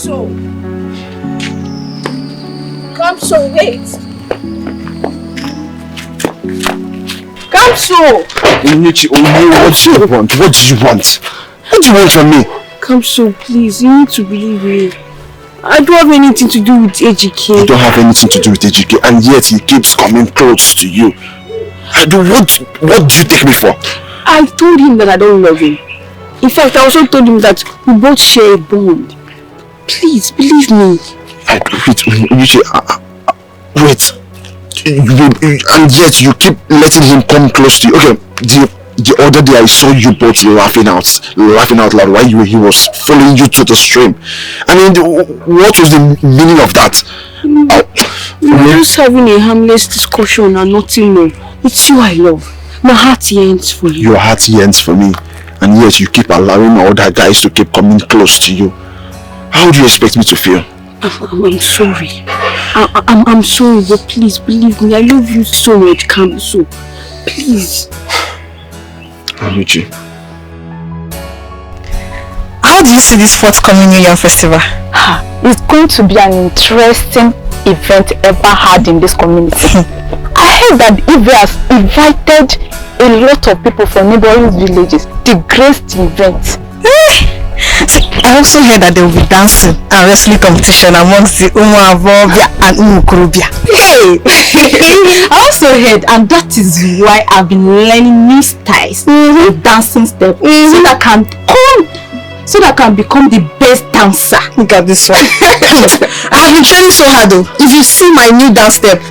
Kamso! Kamso, wait! Kamso! Edochie, what do you want? What do you want? What do you want from me? Kamso, please, you need to believe me. I don't have anything to do with Edochie. You don't have anything to do with Edochie, and yet he keeps coming close to you. What do you take me for? I told him that I don't love him. In fact, I also told him that we both share a bond. Please, believe me. Wait. And yet you keep letting him come close to you. Okay, the other day I saw you both laughing out loud while he was following you to the stream. I mean, what was the meaning of that? We were just having a harmless discussion and nothing more. It's you I love. My heart yearns for you. Your heart yearns for me, and yet you keep allowing other guys to keep coming close to you. How do you expect me to feel? I'm sorry. I'm sorry, but please believe me. I love you so much, Kamso. Please. Edochie. How do you see this forthcoming New Year festival? It's going to be an interesting event ever had in this community. I heard that Ivy has invited a lot of people from neighboring villages to grace the event. I also heard that there will be dancing and wrestling competition amongst the Umuavobia and Umukurubia. Hey! I also heard, and that is why I've been learning new styles of dancing steps so that I can become the best dancer. Look at this one. I have been training so hard though. If you see my new dance step,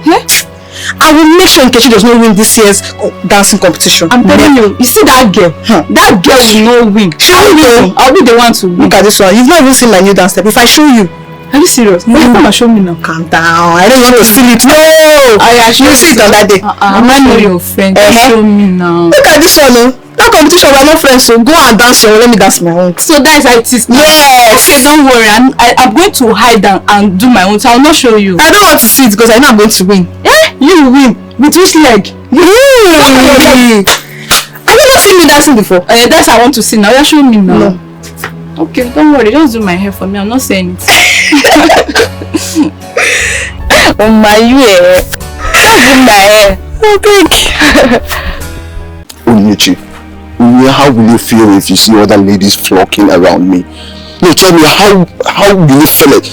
I will make sure Nkechi does not win this year's dancing competition. I'm telling you, you see that girl? That girl will not win. She will win. I'll be the one to win. Look at this one. You've not even seen my new dance step. If I show you. Are you serious? No, come and show me now. Calm down. I don't want to see it. No! You see it on that day. I might know your friend. Show me now. Look at this one. That competition, we're not friends, so go and dance your own. Let me dance my own. So that is how it is now. Yes! Okay, don't worry. I'm going to hide and do my own, so I'll not show you. I don't want to see it because I know I'm going to win. You win. With which leg? Have you not seen me dancing before? That's what I want to see now. You show me now. No. Okay, don't worry. Just do my hair for me. I'm not saying it. Oh my hair. Do my hair. Oh, thank you. Edochie, how will you feel if you see other ladies flocking around me? No, tell me, how will you feel it?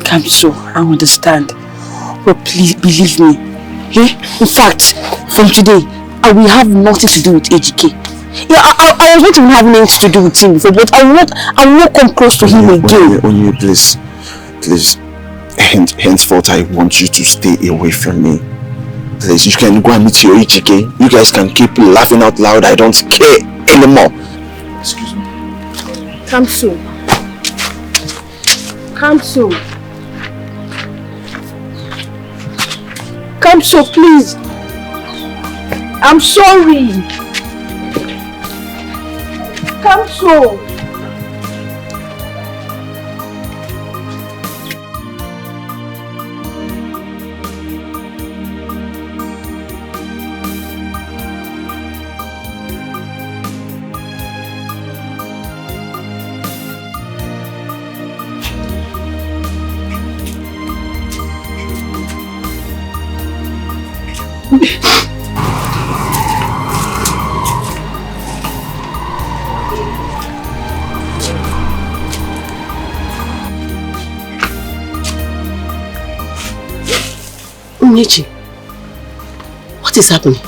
Kamso, I understand. But please believe me. In fact, from today, I will have nothing to do with Edochie. Yeah, I was not even having anything to do with him before, but I won't come close to him again. Onye, please. Henceforth, I want you to stay away from me. Please, you can go and meet your Edochie. You guys can keep laughing out loud. I don't care anymore. Excuse me. Kamso, please. I'm sorry. Kamso. Edochie, what is happening?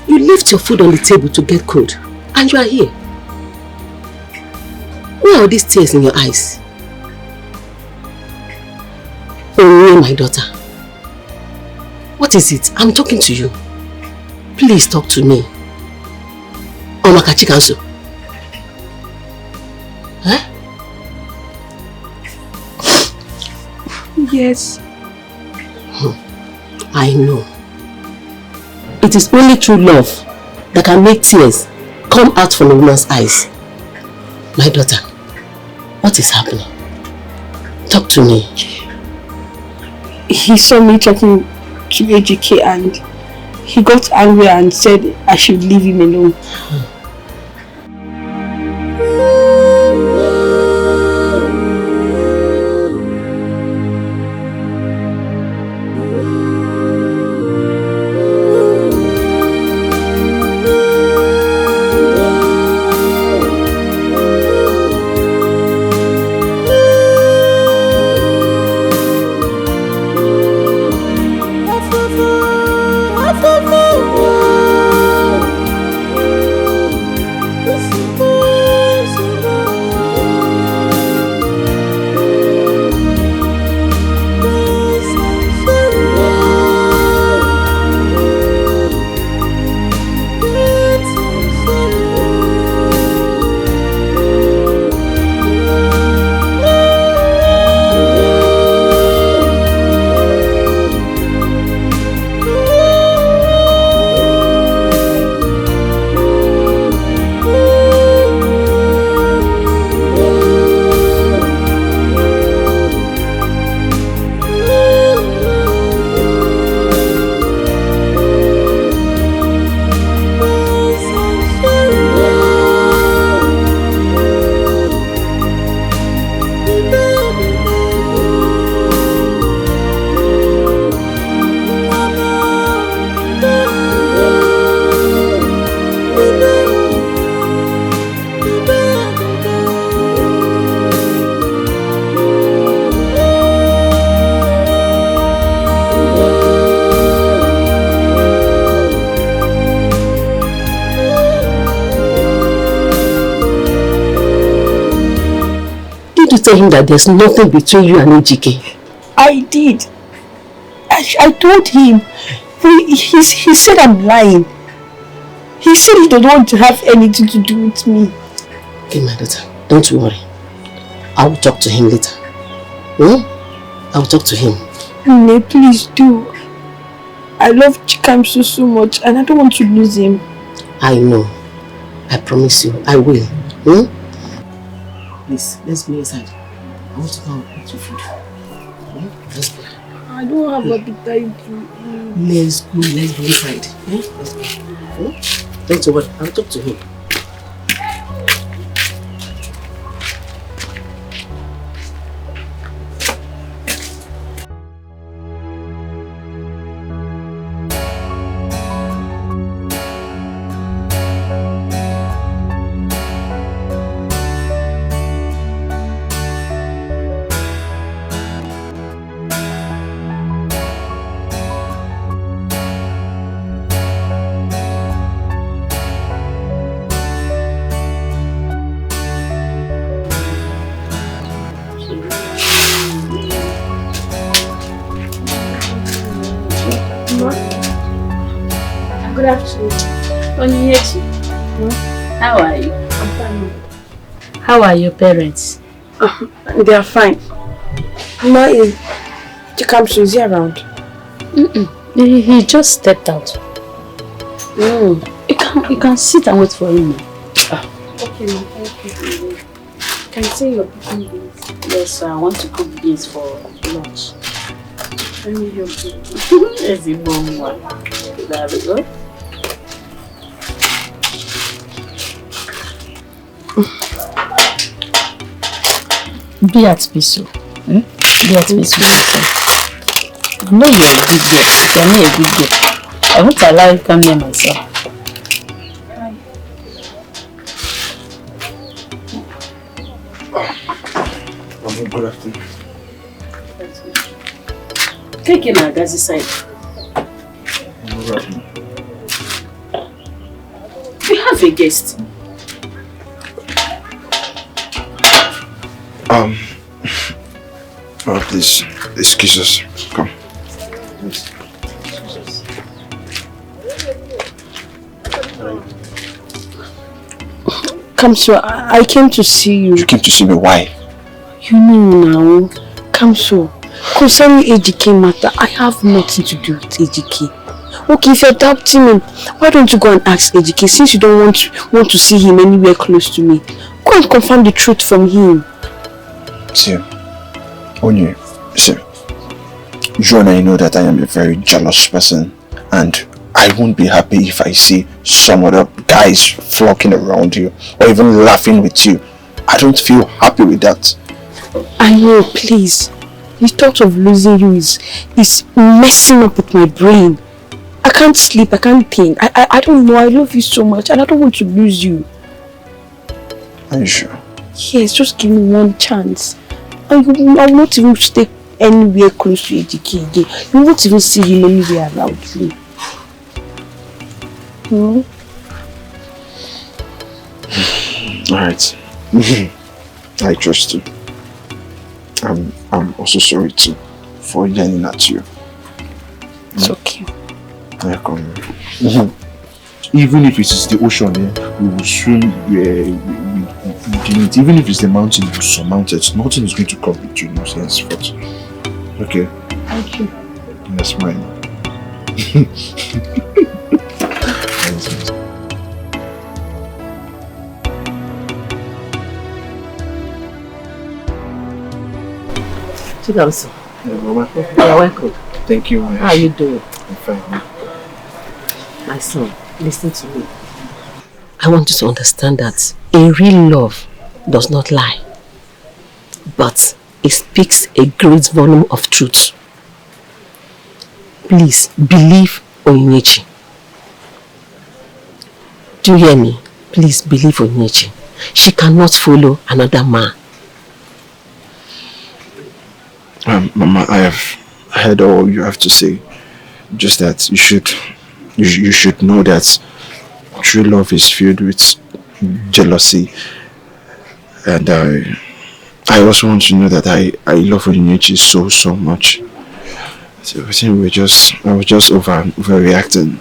You left your food on the table to get cold, and you are here. Where are these tears in your eyes? Oh, my daughter. What is it? I'm talking to you. Please talk to me. Omakachi Kansu. Huh? Yes. I know. It is only true love that can make tears come out from a woman's eyes. My daughter, what is happening? Talk to me. He saw me talking to Edochie and he got angry and said I should leave him alone. tell him that there's nothing between you and Ejike? I did. I told him. But he said I'm lying. He said he don't want to have anything to do with me. Okay, my daughter, don't worry. I will talk to him later. I will talk to him. Nne, please do. I love Chikamso so much and I don't want to lose him. I know. I promise you, I will. Please, let's go inside. I want to go and eat your food. Let's go. I don't have appetite to eat. Let's go inside. Let's go. Don't worry, I'll talk to him. Good afternoon. How are you? I'm fine. How are your parents? They are fine. Ma, Chikamso, is he around? He just stepped out. You can sit and wait for him. Okay, ma. Thank you. Can you say your cooking beans? Yes, I want to cook beans for lunch. Let me help you. There's a bomb one. There we go. Be at peace, Be at peace with yourself. I know you're a good girl. You're not a good girl. I won't allow you to come here myself. Good afternoon. Take him at Gazi side. We have a guest. Please, excuse us. Come. Kamso, I came to see you. You came to see me, why? You know now. Kamso, concerning Ejike matter, I have nothing to do with Ejike. Okay, if you're doubting me, why don't you go and ask Ejike, since you don't want to see him anywhere close to me? Go and confirm the truth from him. See, Onye, see, you and I know that I am a very jealous person, and I won't be happy if I see some other guys flocking around you or even laughing with you. I don't feel happy with that. I know, please. The thought of losing you is messing up with my brain. I can't sleep, I can't think. I don't know, I love you so much and I don't want to lose you. Are you sure? Yes, just give me one chance. I will not even stay anywhere close to Ejike again. You won't even see him anywhere around me. Alright. I trust you. I'm also sorry too for yelling at you. It's okay. Yeah, come. Even if it is the ocean, we will swim within it. Even if it's the mountain, we will surmount it. Nothing is going to come between us henceforth. Okay? Thank you. That's mine. Chikamso. Yeah, Mama. You're welcome. Thank you. How are you doing? I'm fine. My son, listen to me. I want you to understand that a real love does not lie, but it speaks a great volume of truth. Please believe Onyinyechi. Do you hear me? Please believe Onyinyechi. She cannot follow another man. Mama, I have heard all you have to say. Just that you should know that true love is filled with jealousy, and I also want you to know that I love Onyinyechi so much. So I think I was just overreacting.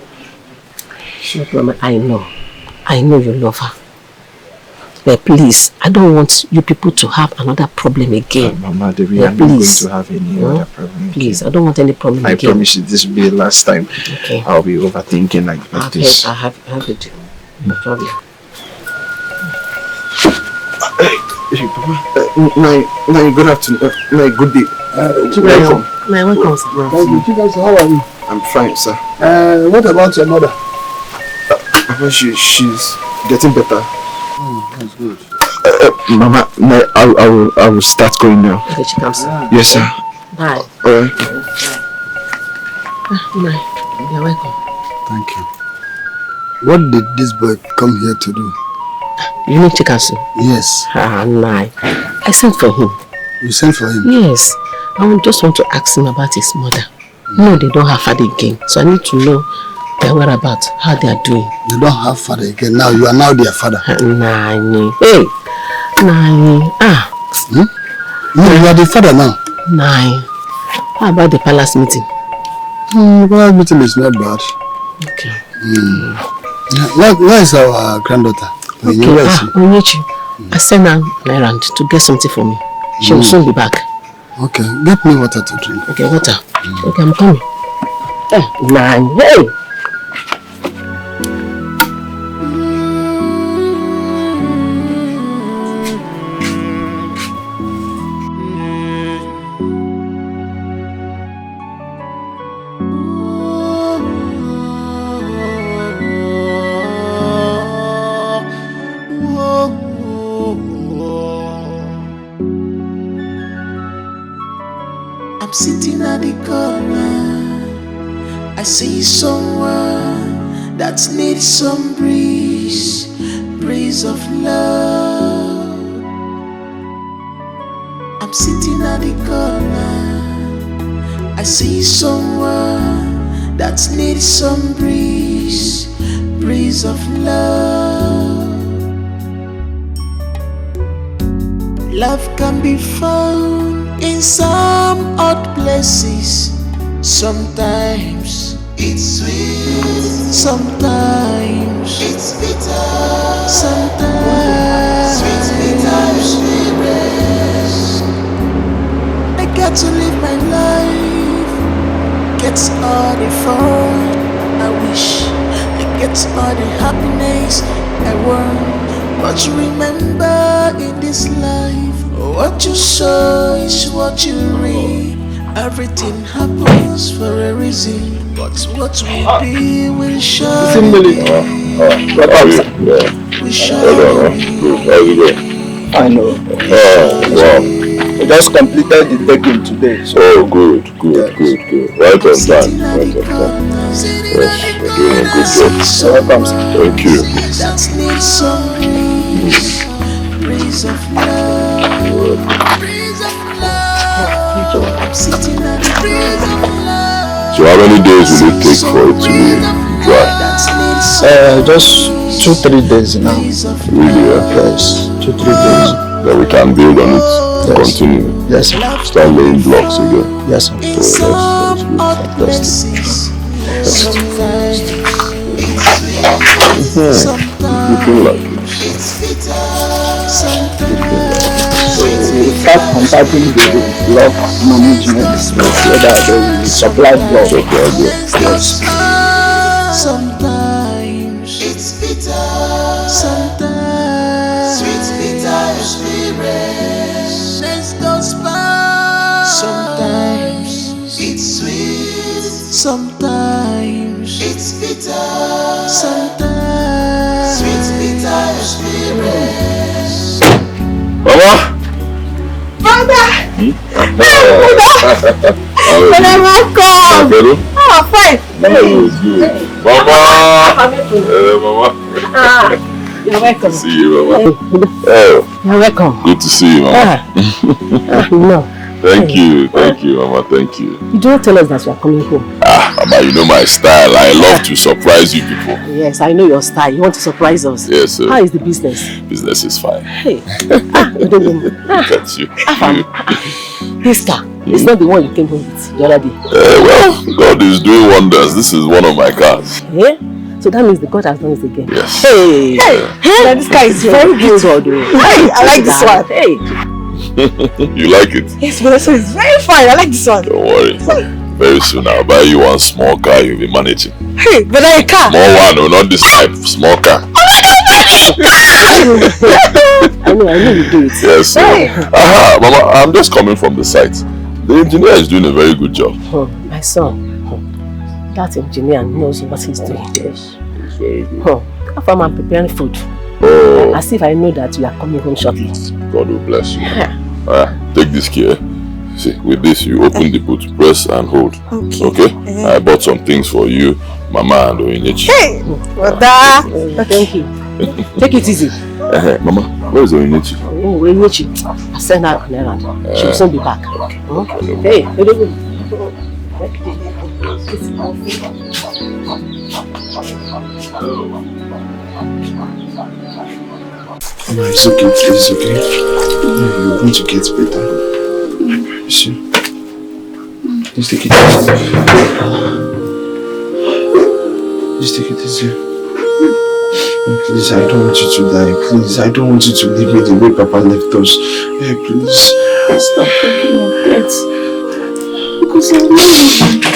Mama, I know you love her. But please, I don't want you people to have another problem again. Mama, we are not going to have any other problem. Please, I don't want any problem again. I promise you this will be the last time. Okay. I'll be overthinking like this. I have it. No problem. Hey, Papa. Good afternoon. Good day. Welcome. Welcome, sir. How are you? I'm fine, sir. What about your mother? Papa, she's getting better. That's good. Mama, I will start going now. Okay, she comes. Yes, sir. Bye. Alright. You're welcome. Thank you. What did this boy come here to do? You need Chikasu? Yes. Nah. I sent for him. You sent for him? Yes. I just want to ask him about his mother. No, they don't have father again. So I need to know their whereabouts, how they are doing. They don't have father again. Now you are now their father. Nani. Hey. Nani. No, you are the father now. Nani. How about the palace meeting? The palace meeting is not bad. Okay. Where is our granddaughter? Okay. Onyinyechi. I sent her around to get something for me. She will soon be back. Okay, get me water to drink. Okay, water. Okay, I'm coming. Nani. Hey. I'm sitting at the corner. I see someone that needs some breeze of love. I'm sitting at the corner. I see someone that needs some breeze of love. Love can be found in some odd places. Sometimes it's sweet, sometimes it's bitter, sometimes sweet, bitter, sweetness. I got to live my life, get all the fun I wish, I get all the happiness I want. But remember in this life, what you sow is what you reap. Everything happens for a reason, but what will be will surely be. We surely be. I know. Wow. We just completed the taking today. So Good. Right on time. Yes, you're doing a good job. welcome. Thank you. That needs some breeze of love. Breeze of love. I'm sitting at the breeze of love. So how many days will it take for it to be dry? Just 2-3 days now. Really, yeah? Yes, 2-3 days. Then we can build on it. Continue. Yes, sir. Start laying blocks again. Yes, sir. In some odd places. Sometimes Looking like it. it's bitter. Sometimes We start contacting the block management so that they will supply block. Yes. Sometimes it's bitter. Sometimes sweet, bitter, spirit. Let's go spa. Sometimes it's sweet. Sometimes it's bitter. Sometimes sweet, bitter, spirit. Mama! Welcome. Oh, fine. Mama! You're welcome. See you, Mama. Oh, You're welcome. good to see you, Mama. No. Thank you, Mama. Thank you. You don't tell us that you are coming home. I Mama, you know my style. I love to surprise you people. Yes, I know your style. You want to surprise us. Yes, sir. How is the business? Business is fine. Hey. Look at you. This car, it's not the one you came home with the other day. Well, God is doing wonders. This is one of my cars. Yeah? So that means the God has done it again. Yes. Hey! Yeah, this car is very beautiful. I like this one. Hey! You like it? Yes, Vanessa is very fine. I like this one. Don't worry. Very soon I'll buy you one small car you'll be managing. Hey, but I car. Small one, no, not this type. Small car. I know you do it. Yes, sir. Mama, I'm just coming from the site. The engineer is doing a very good job. My son. That engineer knows what he's doing. Yes, it's very good. After I'm preparing food. As if I know that you are coming home shortly. God will bless you. Take this key. See, with this you open the boot, press and hold. Okay? I bought some things for you, Mama and Oinyechi. Hey! Brother! Thank you. Take it easy. Mama, where is Oinyechi? Oinyechi. I sent her on errand. She will soon be back. Hey, Mama, it's okay, it's okay. You're going to get better. I promise you. Just take it easy. Just take it easy. Please, I don't want you to die. Please, I don't want you to leave me the way Papa left us. Hey, please. Stop taking your pets. Because I love you.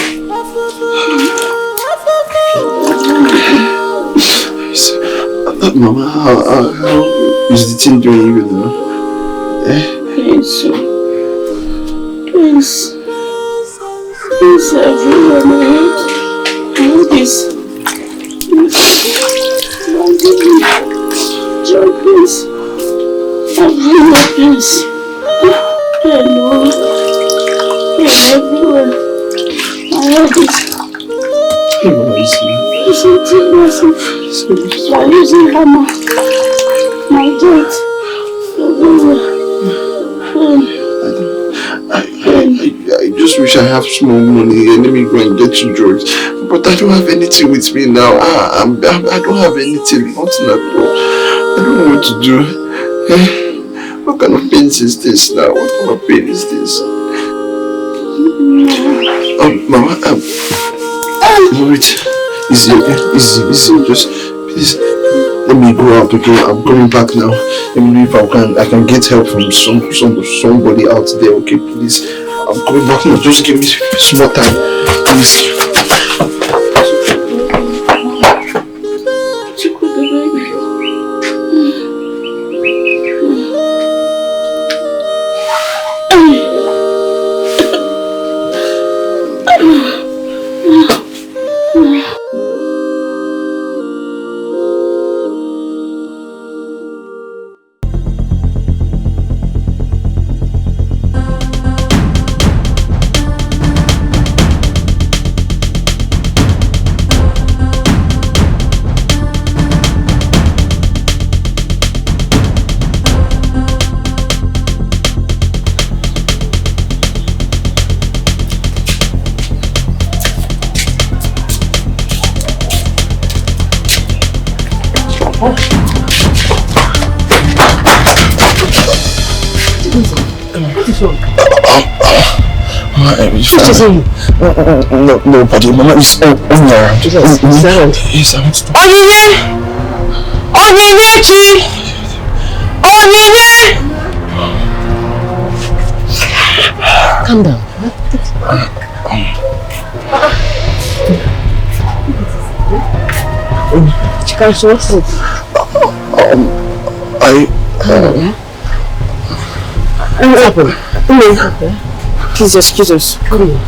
Mama, how is the thing doing you now? Please, everyone, I want this. Joy, please. Everyone, please. Hello. Everywhere. I want this. I'm using hammer. My date. I just wish I have small money and let me go and get you drugs. But I don't have anything with me now. I don't have anything. Nothing at all. I don't know what to do. What kind of pain is this now? What kind of pain is this? Mama, wait. Easy, okay? Easy. Just please let me go out, okay? I'm coming back now. Let me know if I can get help from somebody out there, okay? Please. I'm coming back now. Just give me small time, please. Nobody, Mama is on around. Yes, I want to talk. Calm down. What's up? What happened? Please excuse us. Come here.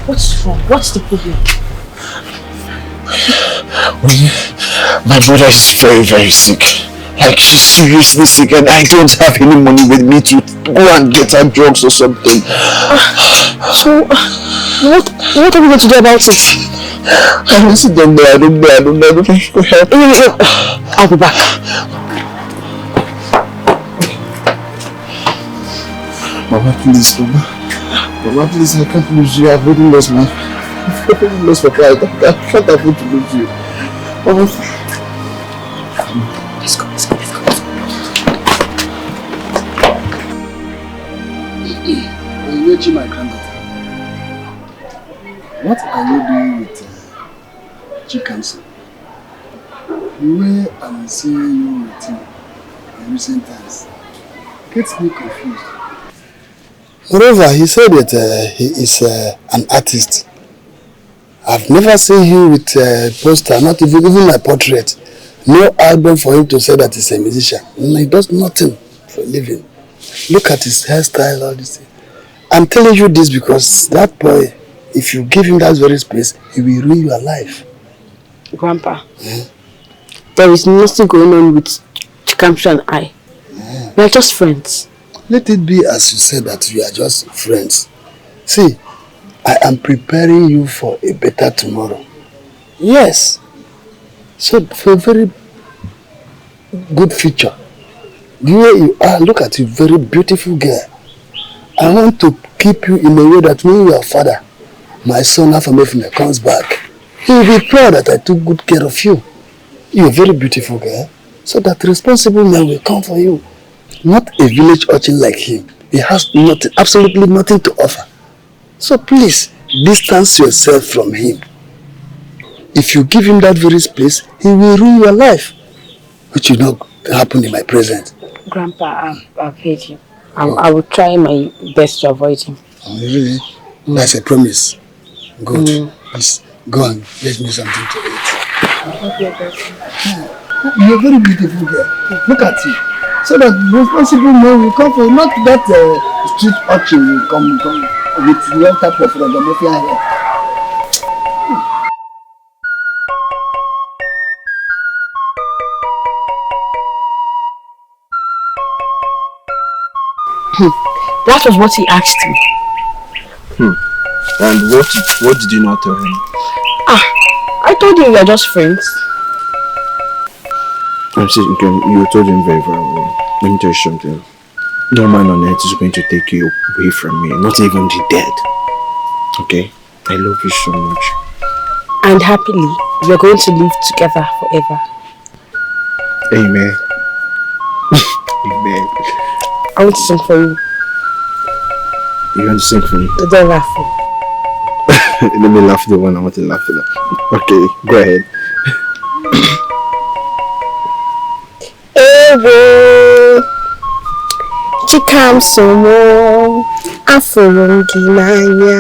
What's wrong? What's the problem? My brother is very, very sick. Like, she's seriously sick and I don't have any money with me to go and get her drugs or something. So, what are we going to do about it? I honestly don't know. I don't know if I can help. I'll be back. Mama, please, Mama. Mama, please, I can't lose you. I've already lost my... I've already lost my car. I can't afford to lose you. Mama. Let's go. Edochie, my granddaughter. What are you doing with Chikamso? The way I'm seeing you with him in recent times gets me confused. Moreover, he said that he is an artist. I've never seen him with a poster, not even my portrait. No album for him to say that he's a musician. He does nothing for a living. Look at his hairstyle, all this thing. I'm telling you this because that boy, if you give him that very space, he will ruin your life. Grandpa, there is nothing going on with Chikamso and I. We are just friends. Let it be as you said that we are just friends. See, I am preparing you for a better tomorrow. Yes. So for a very good future. The way you are, look at you, very beautiful girl. I want to keep you in a way that when your father, my son Afamefune, comes back, he will be proud that I took good care of you. You're a very beautiful girl. So that responsible man will come for you. Not a village urchin like him. He has nothing, absolutely nothing to offer. So please, distance yourself from him. If you give him that very space, he will ruin your life. Which will not happen in my presence. Grandpa, I've heard you. I will try my best to avoid him. Oh, really? That's a promise. Good. Please, go and get me something to eat. You're a very beautiful girl. Look at you. So that responsible man will come for you, not that street urchin will come with one type of ragamuffin hair. That was what he asked me. And what did you not tell him? I told him we are just friends. I'm saying, you told him very, very well. Let me tell you something. No man on earth is going to take you away from me, not even the dead. Okay? I love you so much. And happily, we are going to live together forever. Amen. Amen. I want to sing for you. You want to sing for me? Don't laugh. Let me laugh the one I want to laugh at. Okay, go ahead. Ewo Chikamso afụrụ gị n'anya.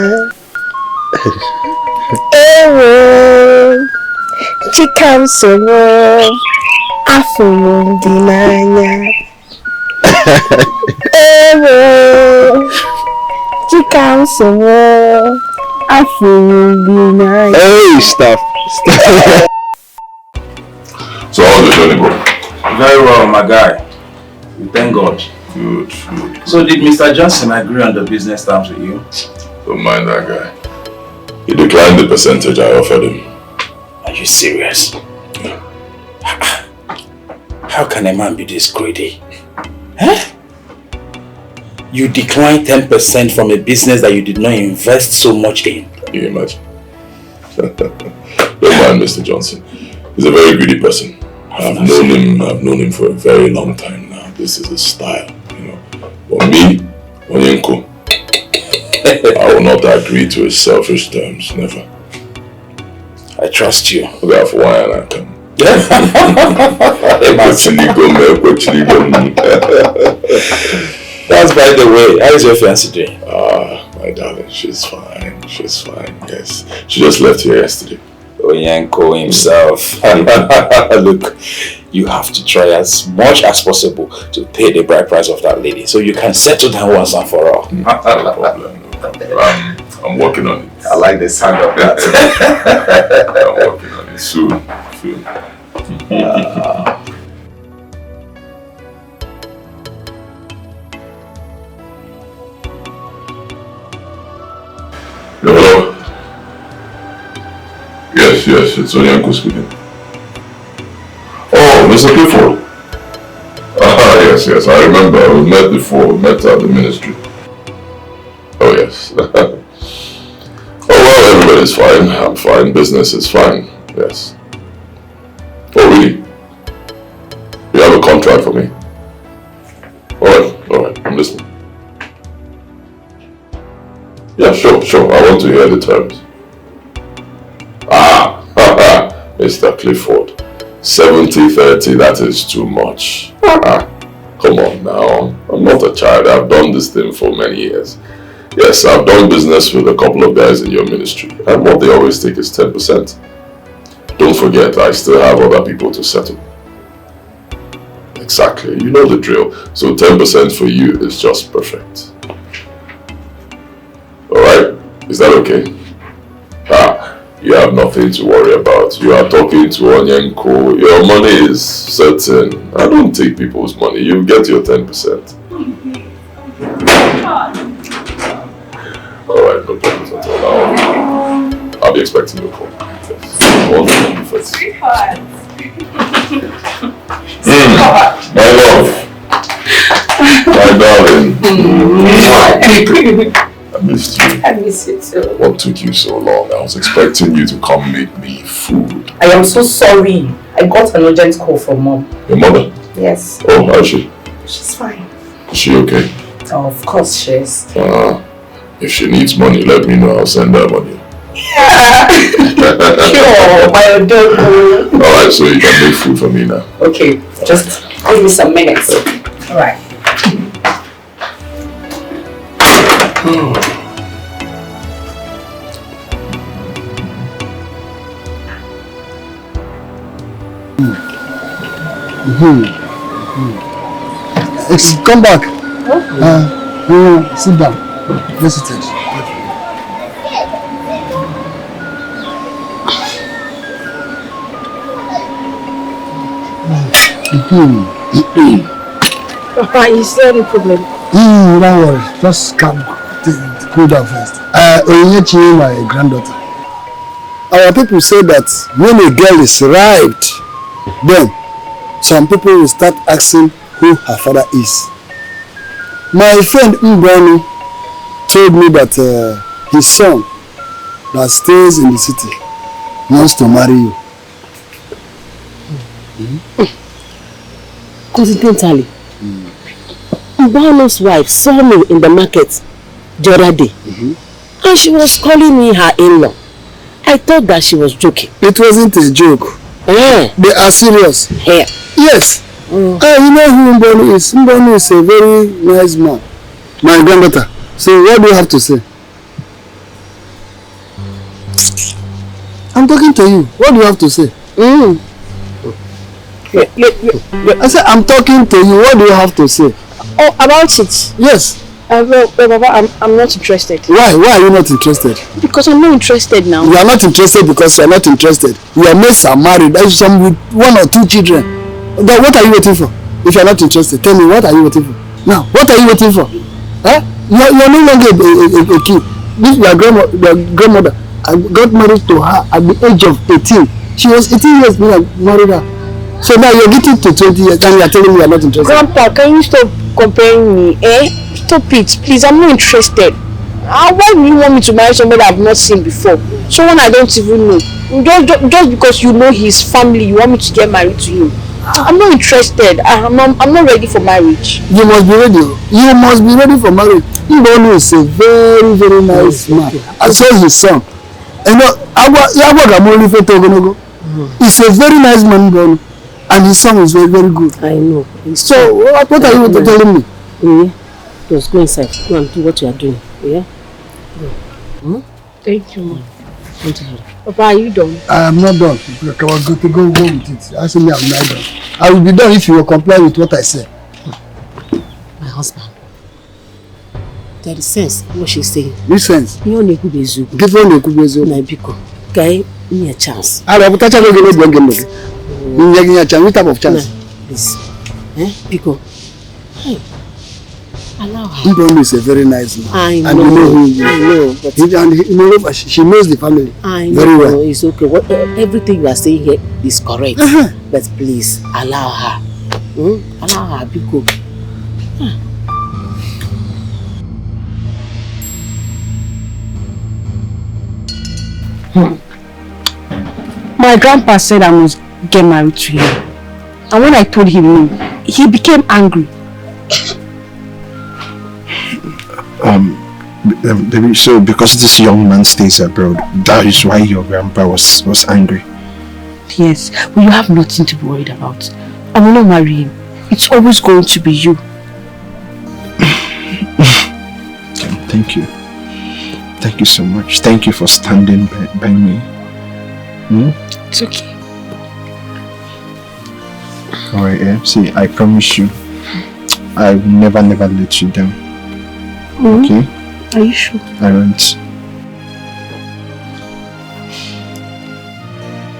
Ewo Chikamso afụrụ gị n'anya. Ewo Chikamso afụrụ gị n'anya. Hey, stop. So how's the journey, bro? Very well, my guy. We thank God. Good. So did Mr. Johnson agree on the business terms with you? Don't mind that guy. He declined the percentage I offered him. Are you serious? Yeah. How can a man be this greedy? Huh? You declined 10% from a business that you did not invest so much in. Can you imagine? Don't mind Mr. Johnson. He's a very greedy person. I've known him for a very long time now. This is his style, you know. But me, Onyenko, I will not agree to his selfish terms, never. I trust you. That's why I come. That's by the way. How is your fiancée doing? My darling, she's fine. She's fine, yes. She just left here yesterday. Onyenko himself. Look, you have to try as much as possible to pay the bride price of that lady so you can settle down once and for all. No problem. I'm working on it. I like the sound of that. I'm working on it soon. Hello? Yes, it's Onyenko speaking. Oh, Mr. Clifford. Yes, I remember. We met before. We met at the ministry. Oh, Yes. Oh well, everybody's fine. I'm fine. Business is fine. Yes. Oh really? You have a contract for me? Alright, I'm listening. Yeah, sure. I want to hear the terms. Mr. Clifford. 70-30, that is too much. Come on now. I'm not a child. I've done this thing for many years. Yes, I've done business with a couple of guys in your ministry, and what they always take is 10%. Don't forget, I still have other people to settle. Exactly, you know the drill. So 10% for you is just perfect. Alright, is that okay? You have nothing to worry about. You are talking to Onyenko. Your money is certain. I don't take people's money. You get your 10%. Alright, no problems at all. I'll be expecting your call. Yes. Sweetheart. My love. My darling. I missed you. I miss you too. What took you so long? I was expecting you to come make me food. I am so sorry. I got an urgent call from Mom. Your mother? Yes. Oh, how is she? She's fine. Is she okay? Oh, of course she is. If she needs money, let me know. I'll send her money. Yeah. Sure, my adorable. Alright, so you can make food for me now. Okay, just give me some minutes. Okay. Alright. Come back. Sit down. Visited. Papa, is there any problem? Don't worry. Just calm. Cool down first. Onyechi, my granddaughter. Our people say that when a girl is arrived, then some people will start asking who her father is. My friend Mbani told me that his son that stays in the city wants to marry you. Coincidentally, Mbano's wife saw me in the market the other day, and she was calling me her in-law. I thought that she was joking. It wasn't a joke. They are serious. Yeah. Yes. You know who Mbano is? Mbano is a very nice man. My granddaughter. So what do you have to say? I'm talking to you. What do you have to say? I said I'm talking to you. What do you have to say? Oh, about it? Yes. Well, Baba, I'm not interested. Why? Why are you not interested? Because I'm not interested now. You are not interested because you are not interested. Your mates are married. There is some with 1 or 2 children. But what are you waiting for? If you are not interested, tell me, what are you waiting for? Now, what are you waiting for? You are no longer a kid. This your grandmother. I got married to her at the age of 18. She was 18 years when I married her. So now you're getting to 20 years and you are telling me you are not interested. Grandpa, can you stop comparing me? Stop it, please. I'm not interested. Why do you want me to marry somebody I've not seen before? Someone I don't even know. Just because you know his family, you want me to get married to him. I'm not interested. I'm not ready for marriage. You must be ready. You must be ready for marriage. Mbonu is a very, very nice man. I saw his son. You know, he's a very nice man, Mbonu. And his son is very, very good. I know. So, what are you telling me? Just go inside. Go and do what you are doing. Yeah? Thank you, Mom. Papa, are you done? I am not done. I was going to go with it. Ask me, I'm not done. I will be done if you will comply with what I say. My husband. There is sense what she's saying. Which sense? You only could be zoo. Give her the kubezo. Naibiko. Guy, me a chance. I will touch again. Which type of chance? Please. Pico. Hey. Allow her. Mbonu is a very nice man. I know. And you know who he is. I know. But she knows the family I know. very well. It's okay. Everything you are saying here is correct. But please, allow her. Allow her, Pico. My grandpa said I must get married to him. And when I told him no, he became angry. Baby, so because this young man stays abroad, that is why your grandpa was angry. Yes, but you have nothing to be worried about. I will not marry him. It's always going to be you. Thank you. Thank you so much. Thank you for standing by me. It's okay. Alright, yeah. See, I promise you, I will never let you down. Okay? Are you sure? I won't.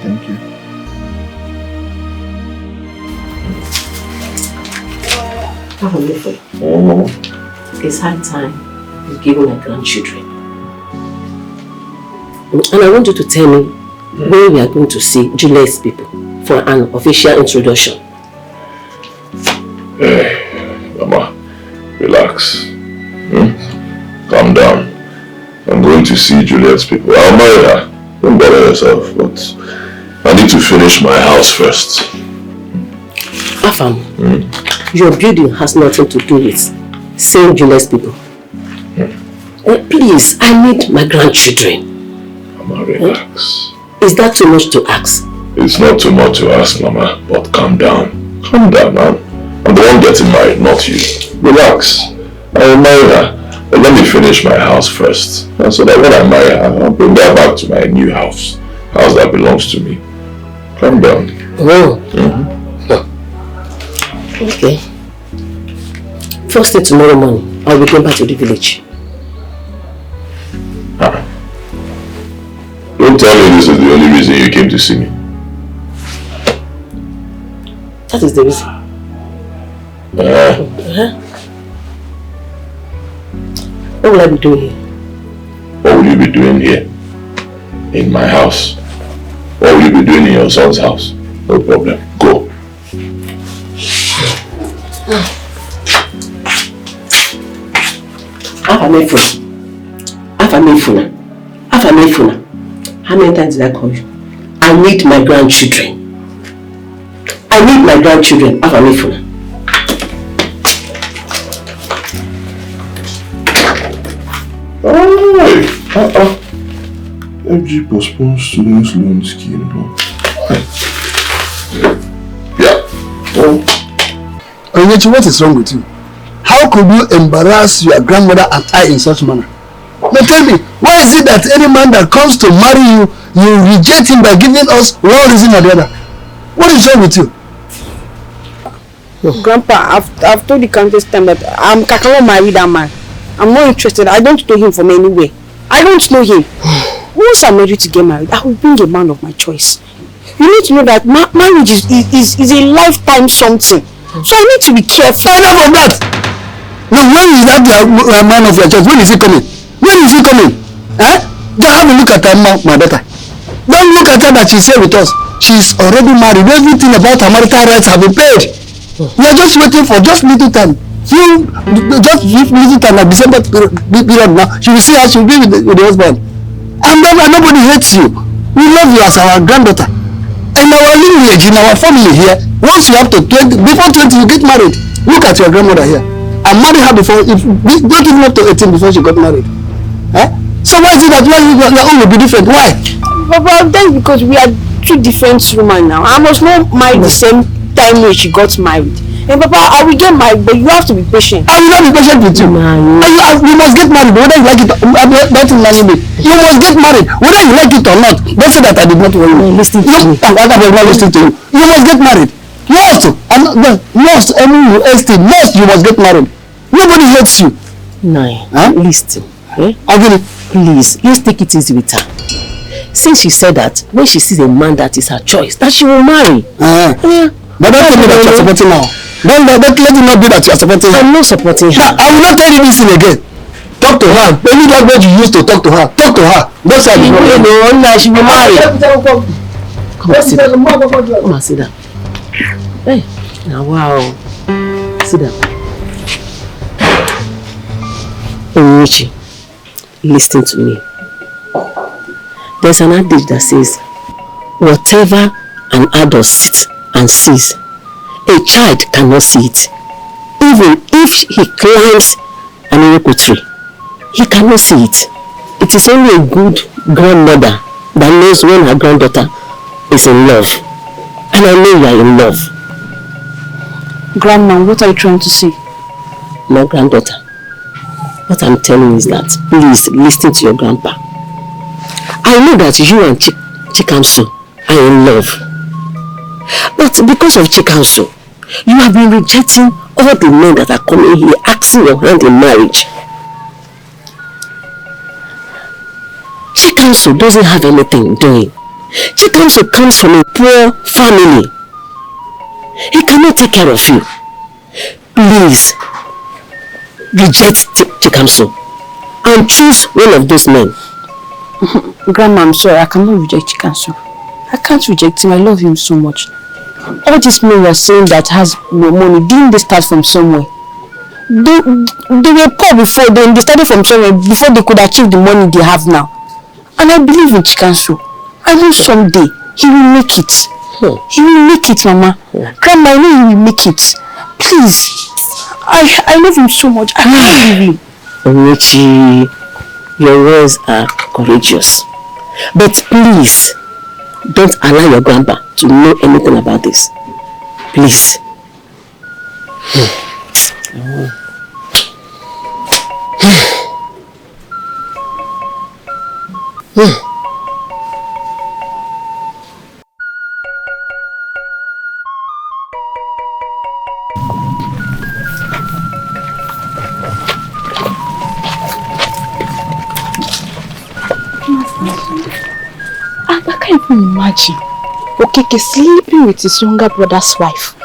Thank you. It's high time you've given my grandchildren. And I want you to tell me when we are going to see Juliet's people for an official introduction. Mama, relax. Calm down. I'm going to see Juliet's people. I'll marry her. Don't bother yourself, but I need to finish my house first. Afam, your building has nothing to do with seeing Juliet's people. Please, I need my grandchildren. Mama, relax. Is that too much to ask? It's not too much to ask, Mama, but calm down. Calm down, man. I'm the one getting married, not you. Relax. I will marry her. But let me finish my house first. And so that when I marry her, I'll bring her back to my new house. House that belongs to me. Calm down. Oh. Okay. First thing tomorrow morning, I'll be going back to the village. Don't tell me this is the only reason you came to see me. That is the reason. What will I be doing here? What will you be doing here? In my house? What will you be doing in your son's house? No problem. Go. Afamefuna. How many times did I call you? I need my grandchildren. Afamefuna. FG postpones students' loan scheme. Yeah. Edochie, what is wrong with you? How could you embarrass your grandmother and I in such manner? Now tell me, why is it that any man that comes to marry you, you reject him by giving us one reason or the other? What is wrong with you? Grandpa, I've told the countless time that I cannot marry that man. I'm not interested. I don't know him from anywhere. I don't know him. Once I'm ready to get married, I will bring a man of my choice. You need to know that marriage is a lifetime something. So I need to be careful. Enough of that! Now when is that man of your choice? When is he coming? When is he coming? Just have a look at her now, my daughter. Don't look at her that she's here with us. She's already married. Everything about her marital rights have been paid. We are just waiting for just little time. Just little time, like December period now. She will see how she will be with the husband. And nobody hates you. We love you as our granddaughter. In our lineage, in our family here, once you have to 20, before 20 you get married. Look at your grandmother here. I married her before, not even up to 18 before she got married. So why is it that your own will be different? Why? But that's because we are two different women now. I must not marry the same time when she got married. And Papa, I will get married, but you have to be patient. I will not be patient with you. You must get married, whether you like it or not. You must get married, whether you like it or not. Don't say that I did not want you. Listen to me. I will not listen to you. You must get married. You have to. You must get married. Nobody hates you. Listen. Please, let's take it easy with her. Since she said that, when she sees a man that is her choice, that she will marry. But don't tell me that you are supporting now. Don't let it not be that you are supporting her. I'm not supporting her. I will not tell you this thing again. Talk to her. Any language you used to talk to her. Talk to her. Don't say she will marry. Come on, sit down. Come on, sit down. Hey, now wow. Sit down. Edochie, listen to me. There's an adage that says, whatever an adult sees and sees, a child cannot see it. Even if he climbs an iroko tree, he cannot see it. It is only a good grandmother that knows when her granddaughter is in love. And I know you are in love. Grandma, what are you trying to say? My granddaughter, what I'm telling you is that please listen to your grandpa. I know that you and Chikamso are in love. But because of Chikamso, you have been rejecting all the men that are coming here asking your hand in marriage. Chikamso doesn't have anything doing. Chikamso comes from a poor family. He cannot take care of you. Please, reject Chikamso and choose one of those men. Grandma, I'm sorry, I cannot reject Chikamso. I can't reject him, I love him so much. All these men were saying that has no money, didn't they start from somewhere? They were poor before, then they started from somewhere before they could achieve the money they have now. And I believe in Chikamso. I know someday he will make it. He will make it, Mama. Grandma, I know he will make it. Please. I love him so much. I can't leave him. Edochie, your words are courageous. But please, don't allow your grandpa to know anything about this. Please. I can't even imagine Okeke sleeping with his younger brother's wife.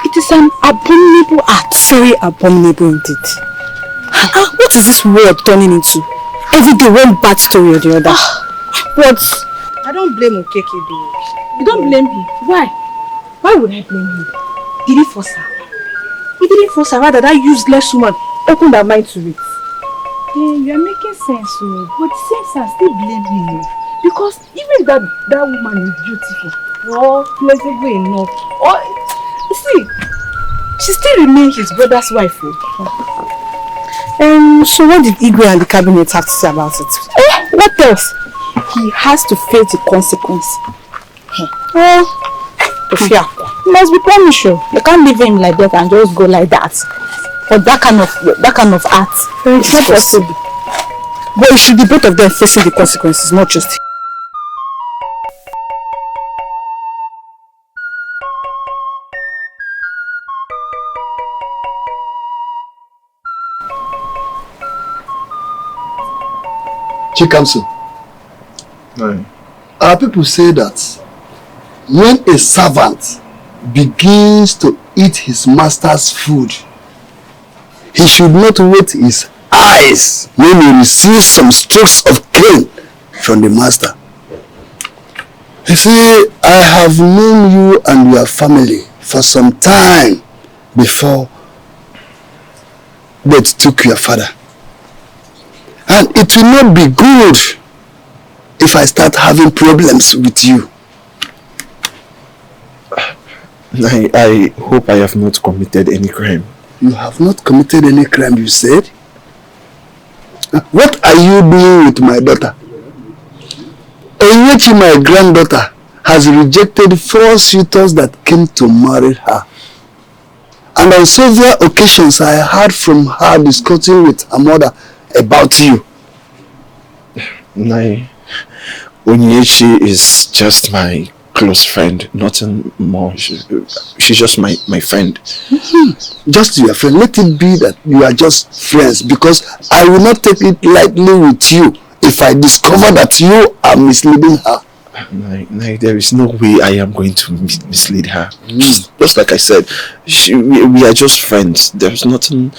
It is an abominable act. Very abominable indeed. What is this world turning into? Every day one bad story or the other. But I don't blame Okeke though. You don't blame him? Why? Why would I blame him? Did he force her? He didn't force her, rather that useless woman opened her mind to it. Yeah, you are making sense, but since I still blame him. Because even that woman is beautiful, or pleasantly enough, or see, she still remains his brother's wife. So what did Igwe and the cabinet have to say about it? What else? He has to face the consequence. Well, you must be punished. You can't leave him like that and just go like that. For that kind of act. It's not possible. But it should be both of them facing the consequences, not just him. Chikamso. Aye. Our people say that when a servant begins to eat his master's food, he should not wet his eyes when he receives some strokes of cane from the master. You see, I have known you and your family for some time before death took your father. And it will not be good if I start having problems with you. I hope I have not committed any crime. You have not committed any crime, you said? What are you doing with my daughter? Edochie, my granddaughter, has rejected 4 suitors that came to marry her. And on several occasions I heard from her discussing with her mother about you. Edochie is just my close friend, nothing more. She's just my friend. Just your friend. Let it be that you are just friends, because I will not take it lightly with you if I discover that you are misleading her. There is no way I am going to mislead her. Just like I said, we are just friends. There's nothing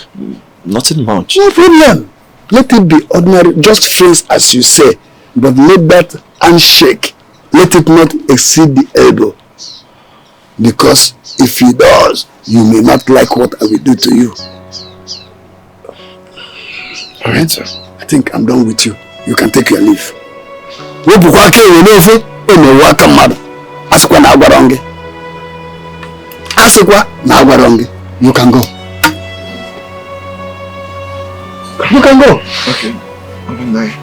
much. No problem. Let it be ordinary, just friends as you say. But let that handshake, let it not exceed the elbow. Because if it does, you may not like what I will do to you. Alright, sir. I think I'm done with you. You can take your leave. wepụkwa aka enwe n'ofe emewe aka mmadụ. Asịkwa na agwara gị. Asịkwa na agwara gị. You can go. You can go. Okay. I'm in there.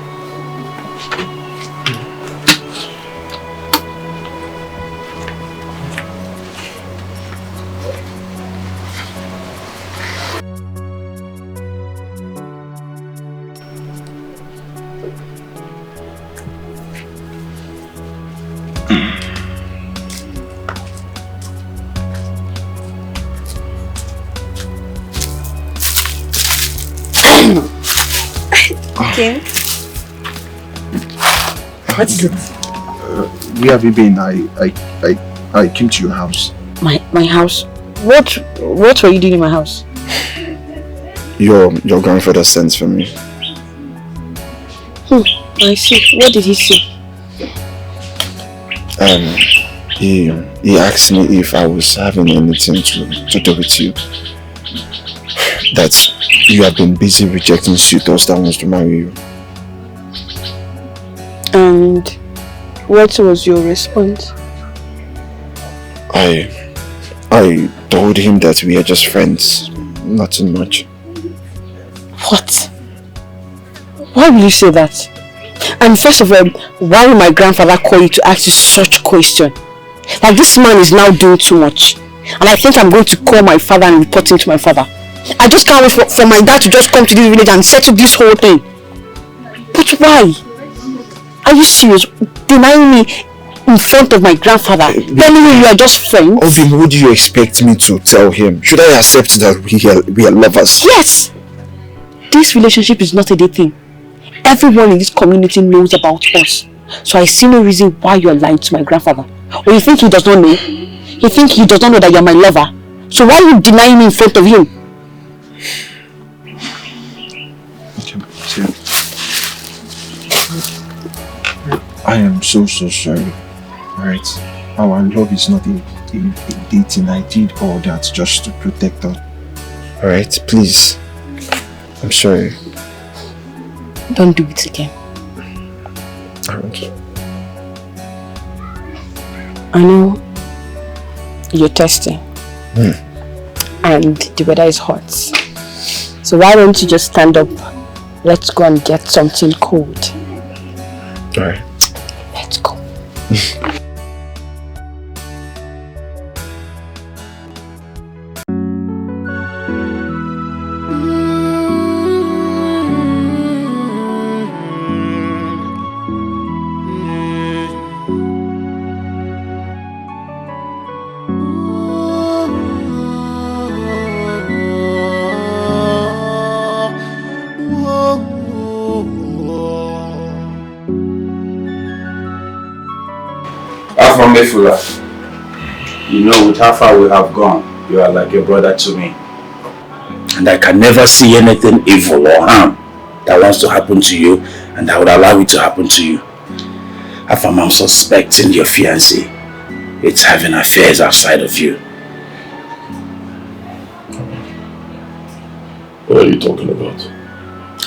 Okay. What is it? Where have you been? I came to your house. My house? What were you doing in my house? Your grandfather sent for me. I see. What did he say? He asked me if I was having anything to do with you. That you have been busy rejecting suitors that wants to marry you. And what was your response? I told him that we are just friends, nothing much. What? Why will you say that? And first of all, why will my grandfather call you to ask you such a question? Like, this man is now doing too much. And I think I'm going to call my father and report him to my father. I just can't wait for my dad to just come to this village and settle this whole thing. But why? Are you serious? Denying me in front of my grandfather? Telling me you are just friends? Of him, who do you expect me to tell him? Should I accept that we are lovers? Yes! This relationship is not a dating. Everyone in this community knows about us. So I see no reason why you are lying to my grandfather. Or you think he does not know? You think he does not know that you are my lover? So why are you denying me in front of him? I am so sorry. Alright, our love is not a dating. I did all that just to protect us. Alright, please. I'm sorry. Don't do it again. I won't. I know you're thirsty. And the weather is hot. So why don't you just stand up? Let's go and get something cold. Alright. Let's go. You know, with how far we have gone, you are like a brother to me. And I can never see anything evil or harm that wants to happen to you and that would allow it to happen to you. Afam, I'm suspecting your fiancé. It's having affairs outside of you. What are you talking about?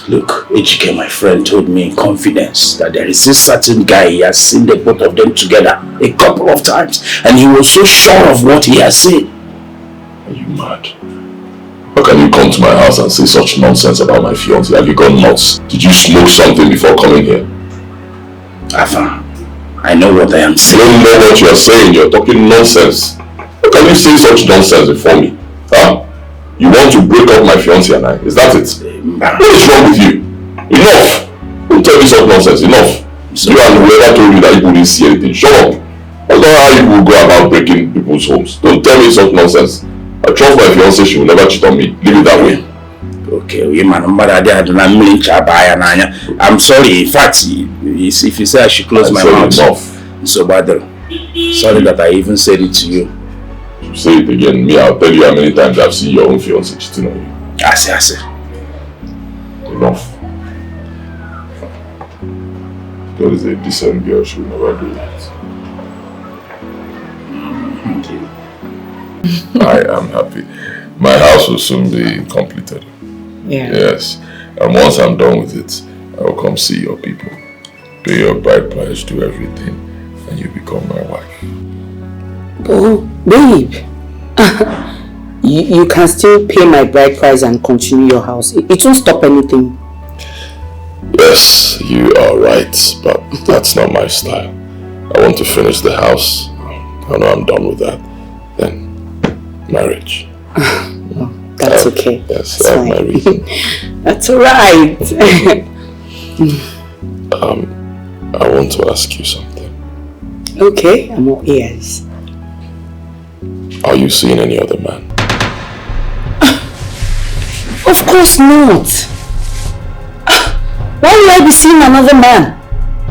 Look, Edochie, my friend, told me in confidence that there is this certain guy, he has seen the both of them together a couple of times, and he was so sure of what he has seen. Are you mad? How can you come to my house and say such nonsense about my fiancé? Have you gone nuts? Did you smoke something before coming here? Afa, I know what I am saying. You don't know what you are saying. You're talking nonsense. How can you say such nonsense before me? Huh? You want to break up my fiancé and I? Is that it? What is wrong with you? Enough! Don't tell me such nonsense. Enough! You and whoever told you that you couldn't see anything. Shut up! That's not how you will go about breaking people's homes. Don't tell me such nonsense. I trust my fiancé, she will never cheat on me. Leave it that way. Okay, I'm sorry. In fact, if you say I should close my mouth. Enough. So bad. Sorry that I even said it to you. Say it again. Me, I'll tell you how many times I've seen your own fiancé cheating on you. I say. Enough. God is a decent girl, she will never do that. I am happy. My house will soon be completed. Yeah. Yes. And once I'm done with it, I will come see your people. pay your bride price, do everything, and you become my wife. Oh, babe. you can still pay my bride price and continue your house. It won't stop anything. Yes, you are right, but that's not my style. I want to finish the house. I know I'm done with that. Then, marriage. That's okay. Yes, that's my reason. That's alright. I want to ask you something. Okay, I'm all ears. Are you seeing any other man? Of course not. Why would I be seeing another man?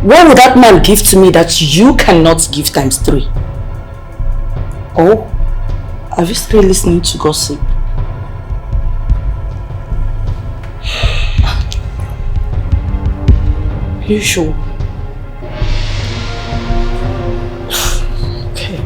What would that man give to me that you cannot give times 3? Oh, are you still listening to gossip? You sure? Okay.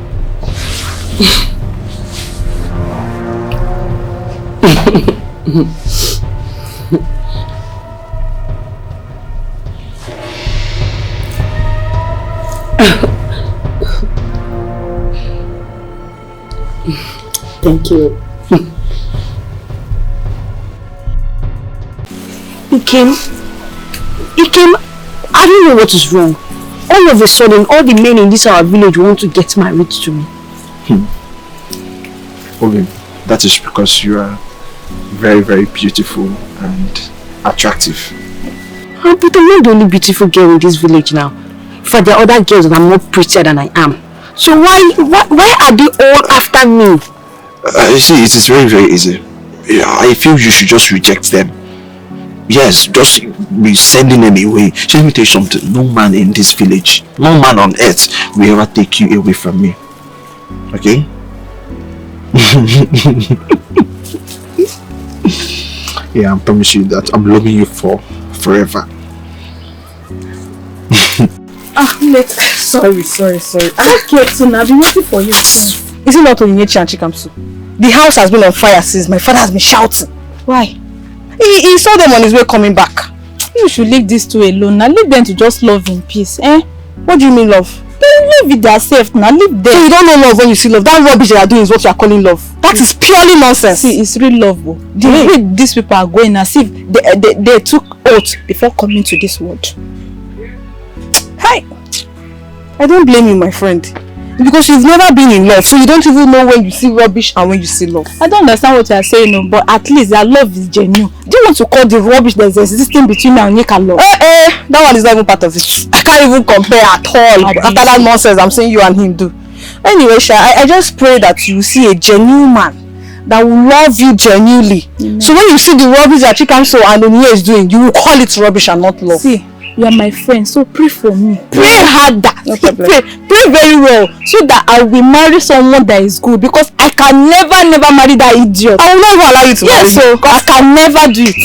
Thank you. Ikem, I don't know what is wrong. All of a sudden, all the men in this our village want to get married to me. Okay, that is because you are very, very beautiful and attractive. But I'm not the only beautiful girl in this village now. For the other girls that are more prettier than I am. So why are they all after me? You see, it is very, very easy. Yeah, I feel you should just reject them. Yes, just be sending them away. So let me tell you something. No man in this village, no man on earth will ever take you away from me. Okay? Yeah, I promise you that I'm loving you for forever. Sorry. Okay, so now I've been waiting for you. Is it not Onyinyechi and Chikamsu? The house has been on fire since my father has been shouting. Why? He saw them on his way coming back. You should leave these two alone. Now leave them to just love in peace. What do you mean love? They live with themselves now. Leave them. So you don't know love when you see love. That rubbish they are doing is what you are calling love. That is purely nonsense. See, it's real love. The way these people are going as if they took oath before coming to this world. Hi. I don't blame you, my friend. Because you've never been in love, so you don't even know when you see rubbish and when you see love. I don't understand what you are saying, no, but at least their love is genuine. Do you want to call the rubbish that is existing between me and Onyeka love? That one is not even part of it. I can't even compare at all. After that nonsense I'm saying you and him do. Anyway, Sha, I just pray that you see a genuine man that will love you genuinely. So when you see the rubbish that Chikamso and Onyinye is doing, you will call it rubbish and not love. See, you are my friend, so pray for me. Pray harder. No problem. Pray very well, so that I will marry someone that is good. Because I can never marry that idiot. I will never allow you to marry him. Yes, so I can never do it.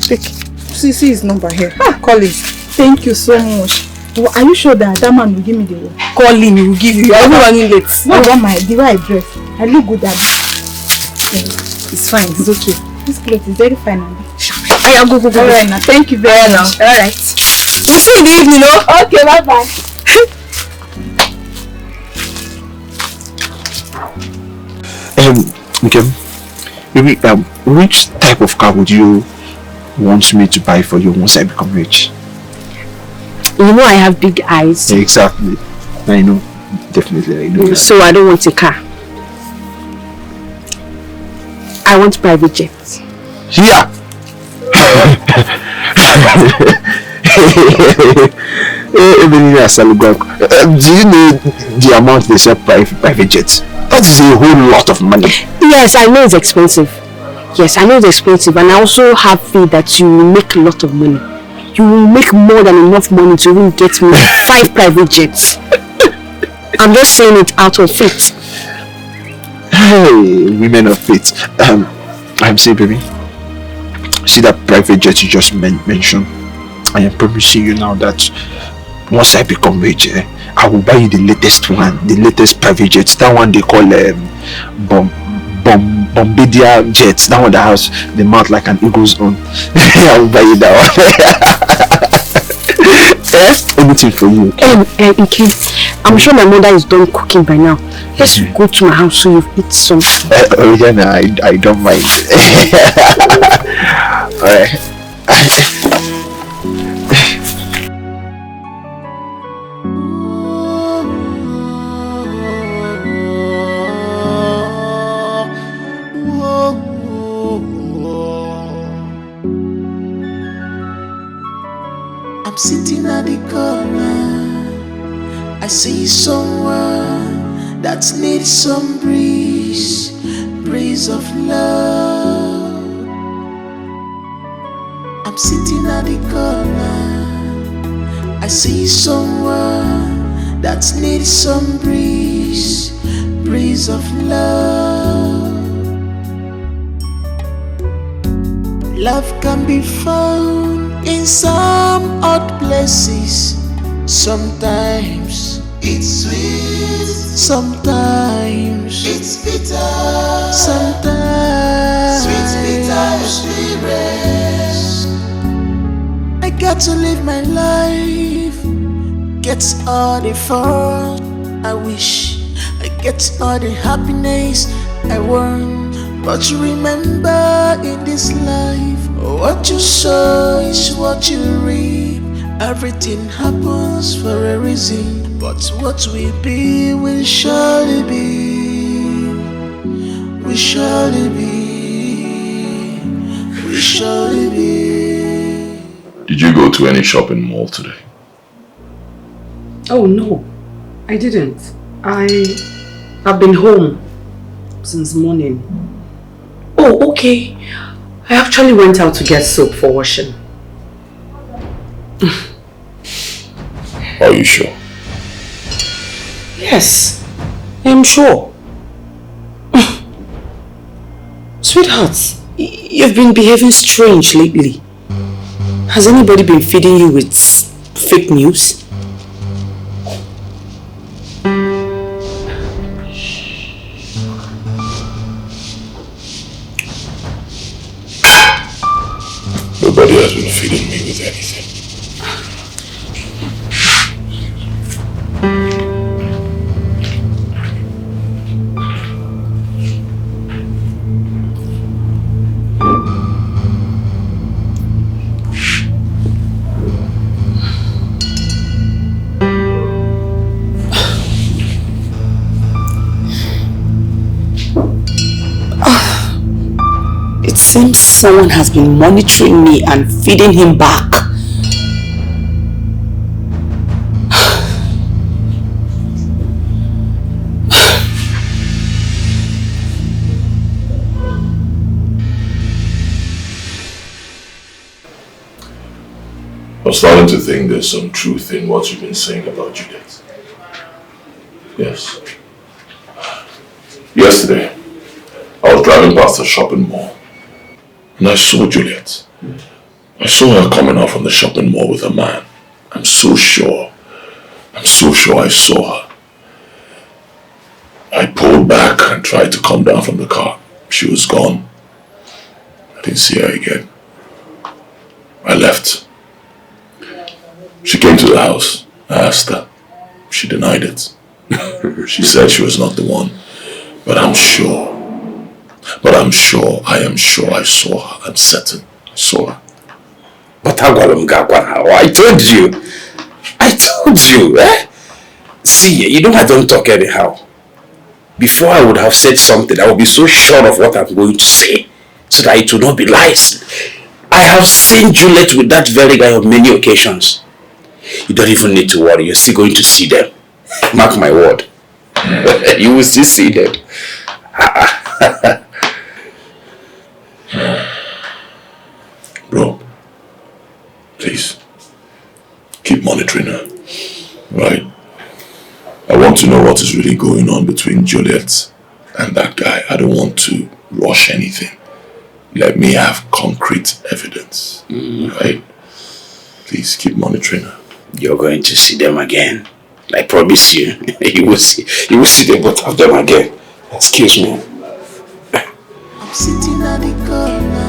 Take. See his number here. Call him. Thank you so much. Well, are you sure that man will give me the one? Call him, he will give you. I will running late. No, the way I dress. I look good at it. It's fine. It's okay. This clothes is very fine. Go. Alright now. Thank you very much. Alright. We'll see you in the evening, no? Okay, bye-bye. Okay. Maybe, which type of car would you want me to buy for you once I become rich? You know I have big eyes. Exactly. I know. Definitely, I know that. So I don't want a car. I want private jets. Yeah. Do you know the amount they sell private jets? That is a whole lot of money. Yes, I know it's expensive. And I also have faith that you will make a lot of money. You will make more than enough money to even get me 5 private jets. I'm just saying it out of faith. Hey, women of faith. I'm saying, baby, see that private jet you just mentioned? I am promising you now that once I become rich, I will buy you the latest one, the latest private jet. That one they call Bombardier jets. That one that has the mouth like an eagle's own. I will buy you that one. anything for you. Ike, I'm sure my mother is done cooking by now. Let's go to my house so you eat some. Oriana, I don't mind. Alright. I'm sitting at the corner. I see someone that needs some breeze of love. I'm sitting at the corner. I see someone that needs some breeze of love. Love can be found in some odd places. Sometimes it's sweet, sometimes it's bitter, sometimes sweet, bitter experience. I got to live my life, get all the fun I wish, I get all the happiness I want. But you remember in this life, what you sow is what you reap. Everything happens for a reason, but what will be will surely be. We surely be. We surely be. Did you go to any shopping mall today? Oh no, I didn't. I've been home since morning. Oh, okay. I actually went out to get soap for washing. Are you sure? Yes, I'm sure. Sweetheart, you've been behaving strange lately. Has anybody been feeding you with fake news? Nobody has been feeding me with anything. It seems someone has been monitoring me and feeding him back. I'm starting to think there's some truth in what you've been saying about Juliet. Yes. Yesterday, I was driving past a shopping mall and I saw Juliet. I saw her coming out from the shopping mall with a man. I'm so sure I saw her. I pulled back and tried to come down from the car. She was gone. I didn't see her again. I left. She came to the house. I asked her. She denied it. She said she was not the one. But I'm sure. I am sure I saw her. I'm certain I saw her. But I told you, eh? See, you know I don't talk anyhow. Before I would have said something, I would be so sure of what I'm going to say, so that it will not be lies. I have seen Juliet with that very guy on many occasions. You don't even need to worry, you're still going to see them. Mark my word. You will still see them. Bro, please, keep monitoring her, right? I want to know what is really going on between Juliet and that guy. I don't want to rush anything. Let me have concrete evidence, right? Please keep monitoring her. You're going to see them again. I promise you. You will see the both of them again. Excuse me. I'm sitting at the corner.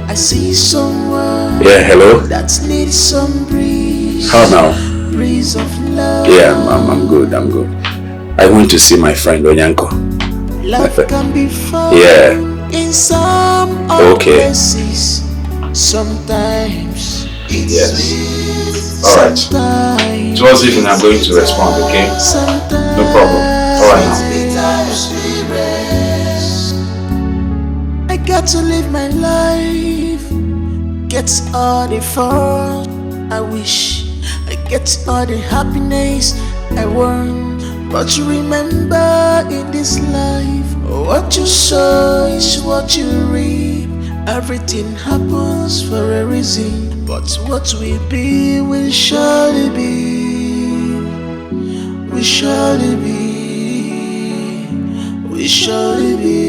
I see someone Yeah, hello? that needs some breeze How now? Breeze of love. Yeah, I'm good. I went to see my friend Onyanko. Love can be found in some places. Sometimes it's sweet. Alright. Sometimes To us even I'm going to respond, okay? No problem. Alright now. I got to live my life. Get all the fun I wish. I get all the happiness I want. But you remember in this life, what you sow is what you reap. Everything happens for a reason, but what will be will surely be. We surely be. We surely be.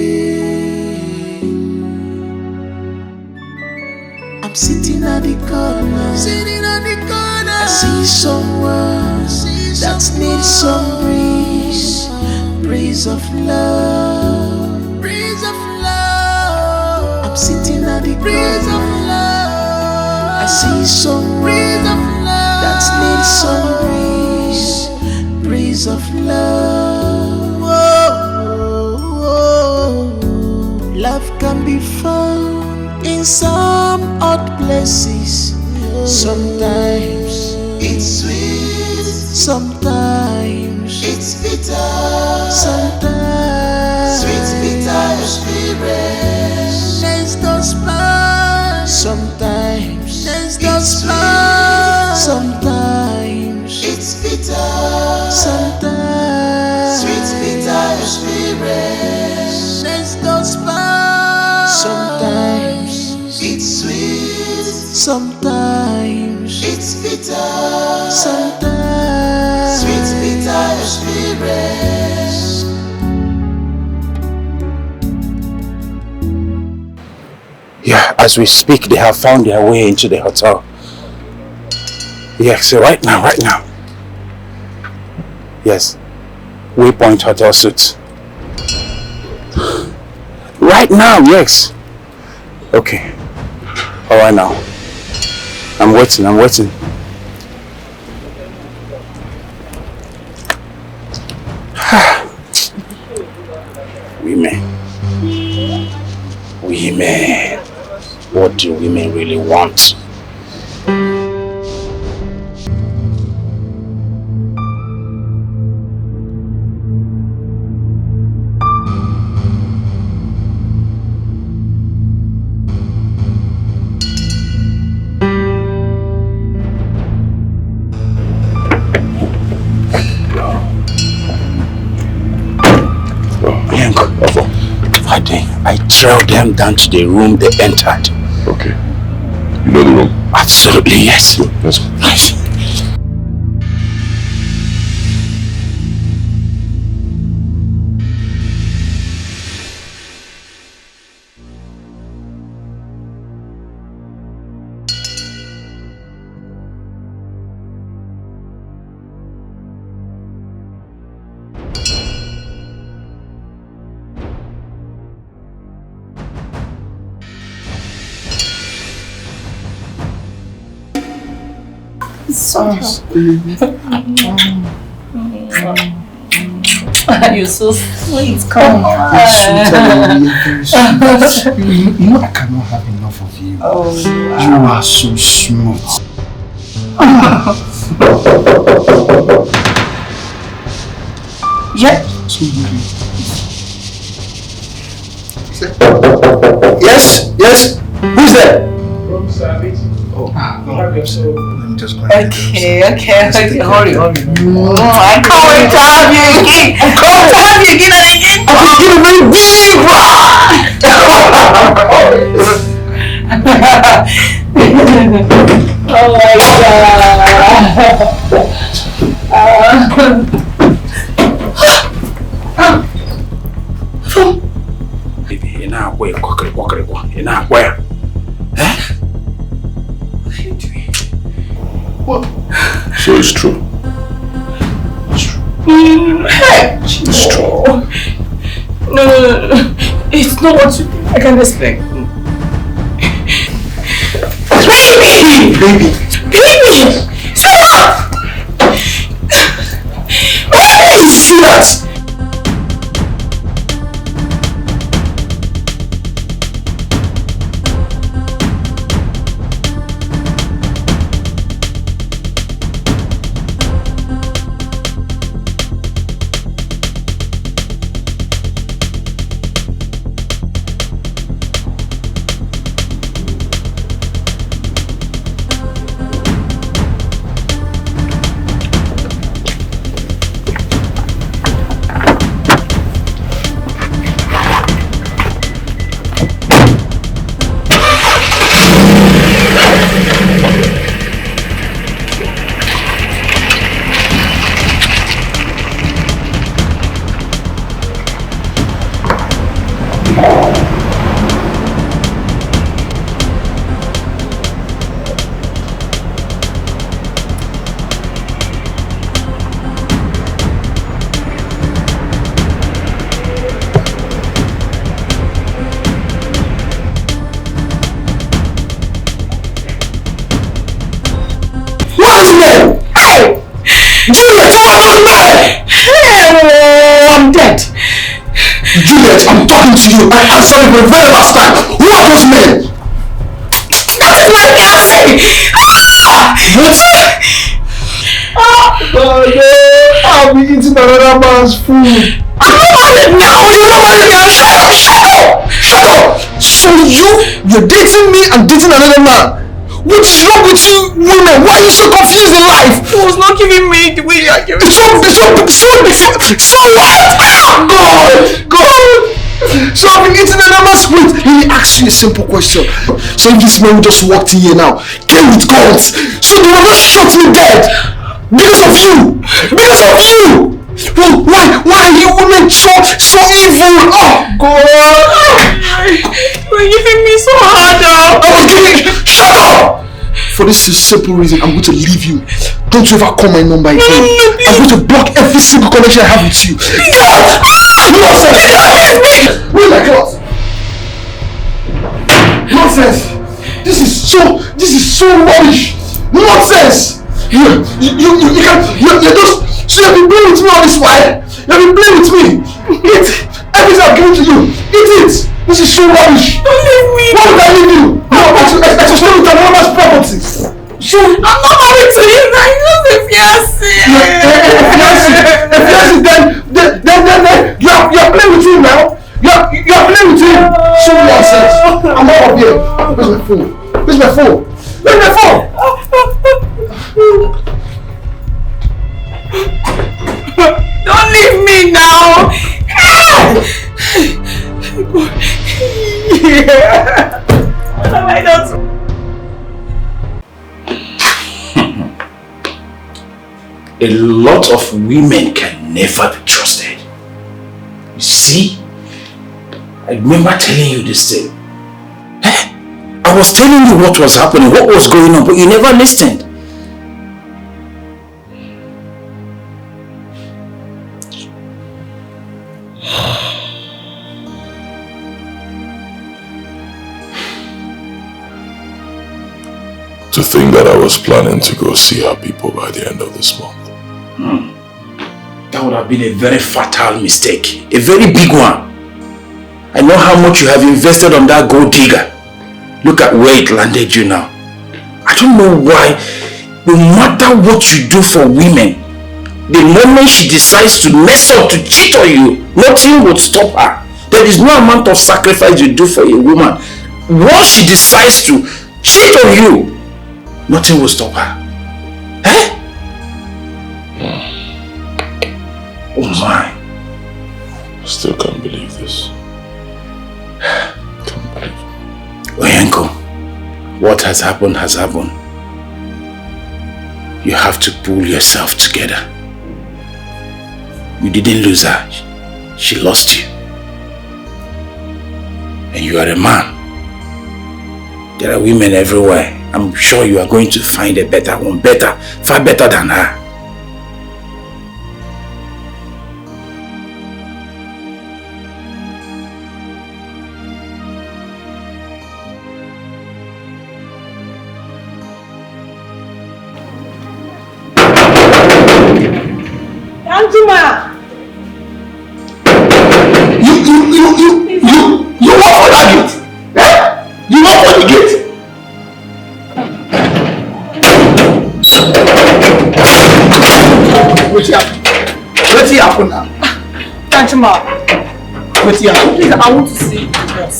I'm sitting at the corner. I see someone that needs some breeze of love. I'm sitting at the corner. I see someone that needs some breeze of love. Love can be found in some odd places. Sometimes it's sweet, sometimes it's bitter, sometimes sweet, bitter experience. There's no spark. Sometimes there's no spark. Sometimes it's bitter, sometimes sweet, bitter experience. There's no spark. Sometimes it's sweet, sometimes it's bitter, sometimes sweet, bitter experience. Yeah, as we speak, they have found their way into the hotel. Yes, so right now. Yes, Waypoint Hotel Suites. Right now, yes. Okay. All right now. I'm waiting. Women. What do women really want? I trailed them down to the room they entered. Okay. You know the room? Absolutely, yes. Let's go. Nice. You're so sweet. Come on. You know I cannot have enough of you. Oh, wow. You are so smooth. Yeah. Yes. Who's there? Room service. Let me just go Okay. Hurry. I can't wait to have you again. Oh my God. Baby, you're not where? You're not where? Eh? What are you doing? What? So it's true. It's true. No. It's not what you think. I can explain. Baby! Say what men! Hey! Juliet, who are those men? I'm dead. Juliet, I'm talking to you. I answer you for the very last time. Who are those men? That is my fiancé! What? Oh no! I'll be eating another man's food. I'm not married now! You're not married now! Shut up! Shut up! Shut up! So you're dating me and dating another man? What is wrong with you women? Why are you so confused in life? He was not giving me the way you are giving me. So what? God! So I've been eating another man's food. He asked you a simple question. So if this man just walked in here now, came with guns, so they will not shoot me dead because of you. Because of you. Well, why are you women so evil? Oh God! You're giving me so hard now. I was giving. Shut up! For this simple reason, I'm going to leave you. Don't you ever call my number again. No, I'm going to block every single connection I have with you. Nonsense! Where's my clothes? Nonsense! This is so rubbish. Nonsense! You just. So you've been playing with me all this while? You've been playing with me? Eat everything I've given to you. Eat it. This is so rubbish. Don't leave me. What would I leave you? No, I just want to another man's property. Sure. I'm not married to you now. You're just a fiancé. A fiancé, then you're playing with him now. You're playing with him. So nonsense. I'm out of here. Where's my phone? Where's my phone? Where's my phone? Don't leave me now. What have I done? A lot of women can never be trusted. You see? I remember telling you this thing. I was telling you what was happening, what was going on, but you never listened. To think that I was planning to go see her people by the end of this month. That would have been a very fatal mistake. A very big one. I know how much you have invested on that gold digger. Look at where it landed you now. I don't know why, no matter what you do for women, the moment she decides to mess up, to cheat on you, nothing would stop her. There is no amount of sacrifice you do for a woman. Once she decides to cheat on you, nothing will stop her. Eh? Oh my. I still can't believe this. Can't believe it. Oyenko, what has happened has happened. You have to pull yourself together. You didn't lose her. She lost you. And you are a man. There are women everywhere. I'm sure you are going to find a better one. Better, far better than her. Anjuma! You walk for that gate? Eh? You walk for the gate? What's happened now? Anjuma! What's happened? Please, I want to see the boss.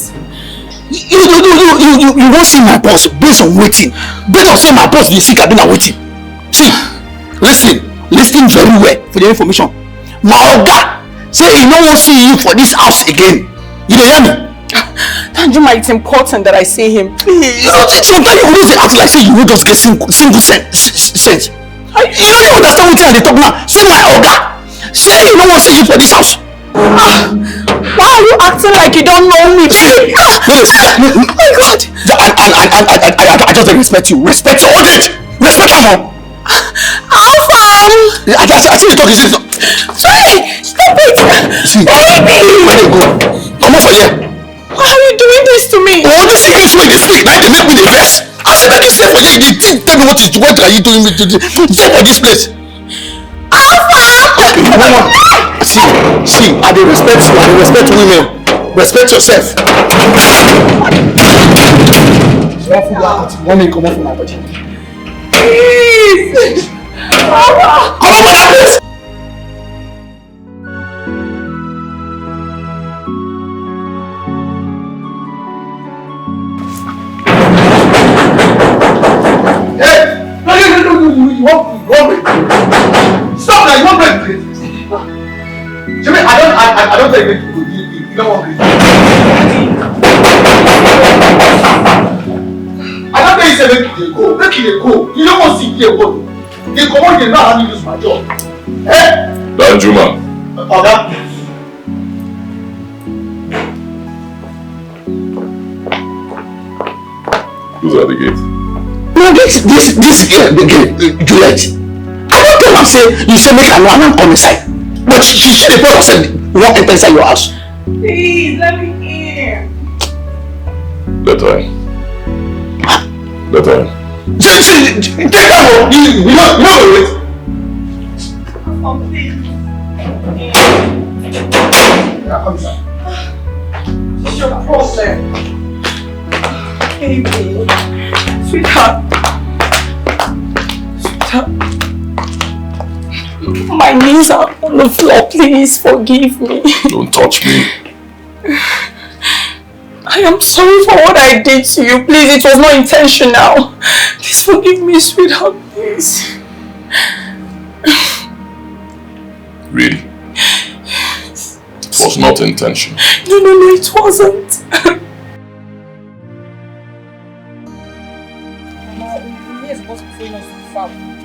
You won't see my boss based on waiting. Based on saying my boss, you see Kabina waiting. See, listen very well for the information. My Oga say he no won't see you for this house again. You don't hear me? Anjuma, it's important that I see him. Please. Sometimes you always act like say you will just get single sense. You don't understand what they talk now. See my Oga say he no won't see you for this house. Why are you acting like you don't know me? Oh my God! I just respect you. Respect your audience. Respect her now. Alpha! I see you talking. Sorry! Stop it! See, baby! Where they go? Come on for here. Why are you doing this to me? Oh, this English way they speak, now they make me the best. I said make you stay for here. Tell me what are you doing to stay for this place? Okay, you know what? See, I dey respect you. I dey respect women. Respect yourself. One minute, come on from my body. Please! Come on from my place! Hey! No, you won't break. Stop now, you won't break. Jimmy, I don't think you don't want to. I don't think you say make you go. Make you go. You don't want to see you go. You come on here now and you lose my job. Eh? Danjuma. Oga. Who's at the gate? No, this girl, the girl, Juliet. I don't tell her say you say make her know I don't come inside. But she the person said you won't enter inside your house. Please, let me in. Let her in. Let her in. Take her home. You know it. Oh, please. Yeah, come inside. What's your problem? Baby. Sweetheart. My knees are on the floor. Please forgive me. Don't touch me. I am sorry for what I did to you. Please, it was not intentional. Please forgive me, sweetheart. Please. Really? It was not intentional. No, it wasn't.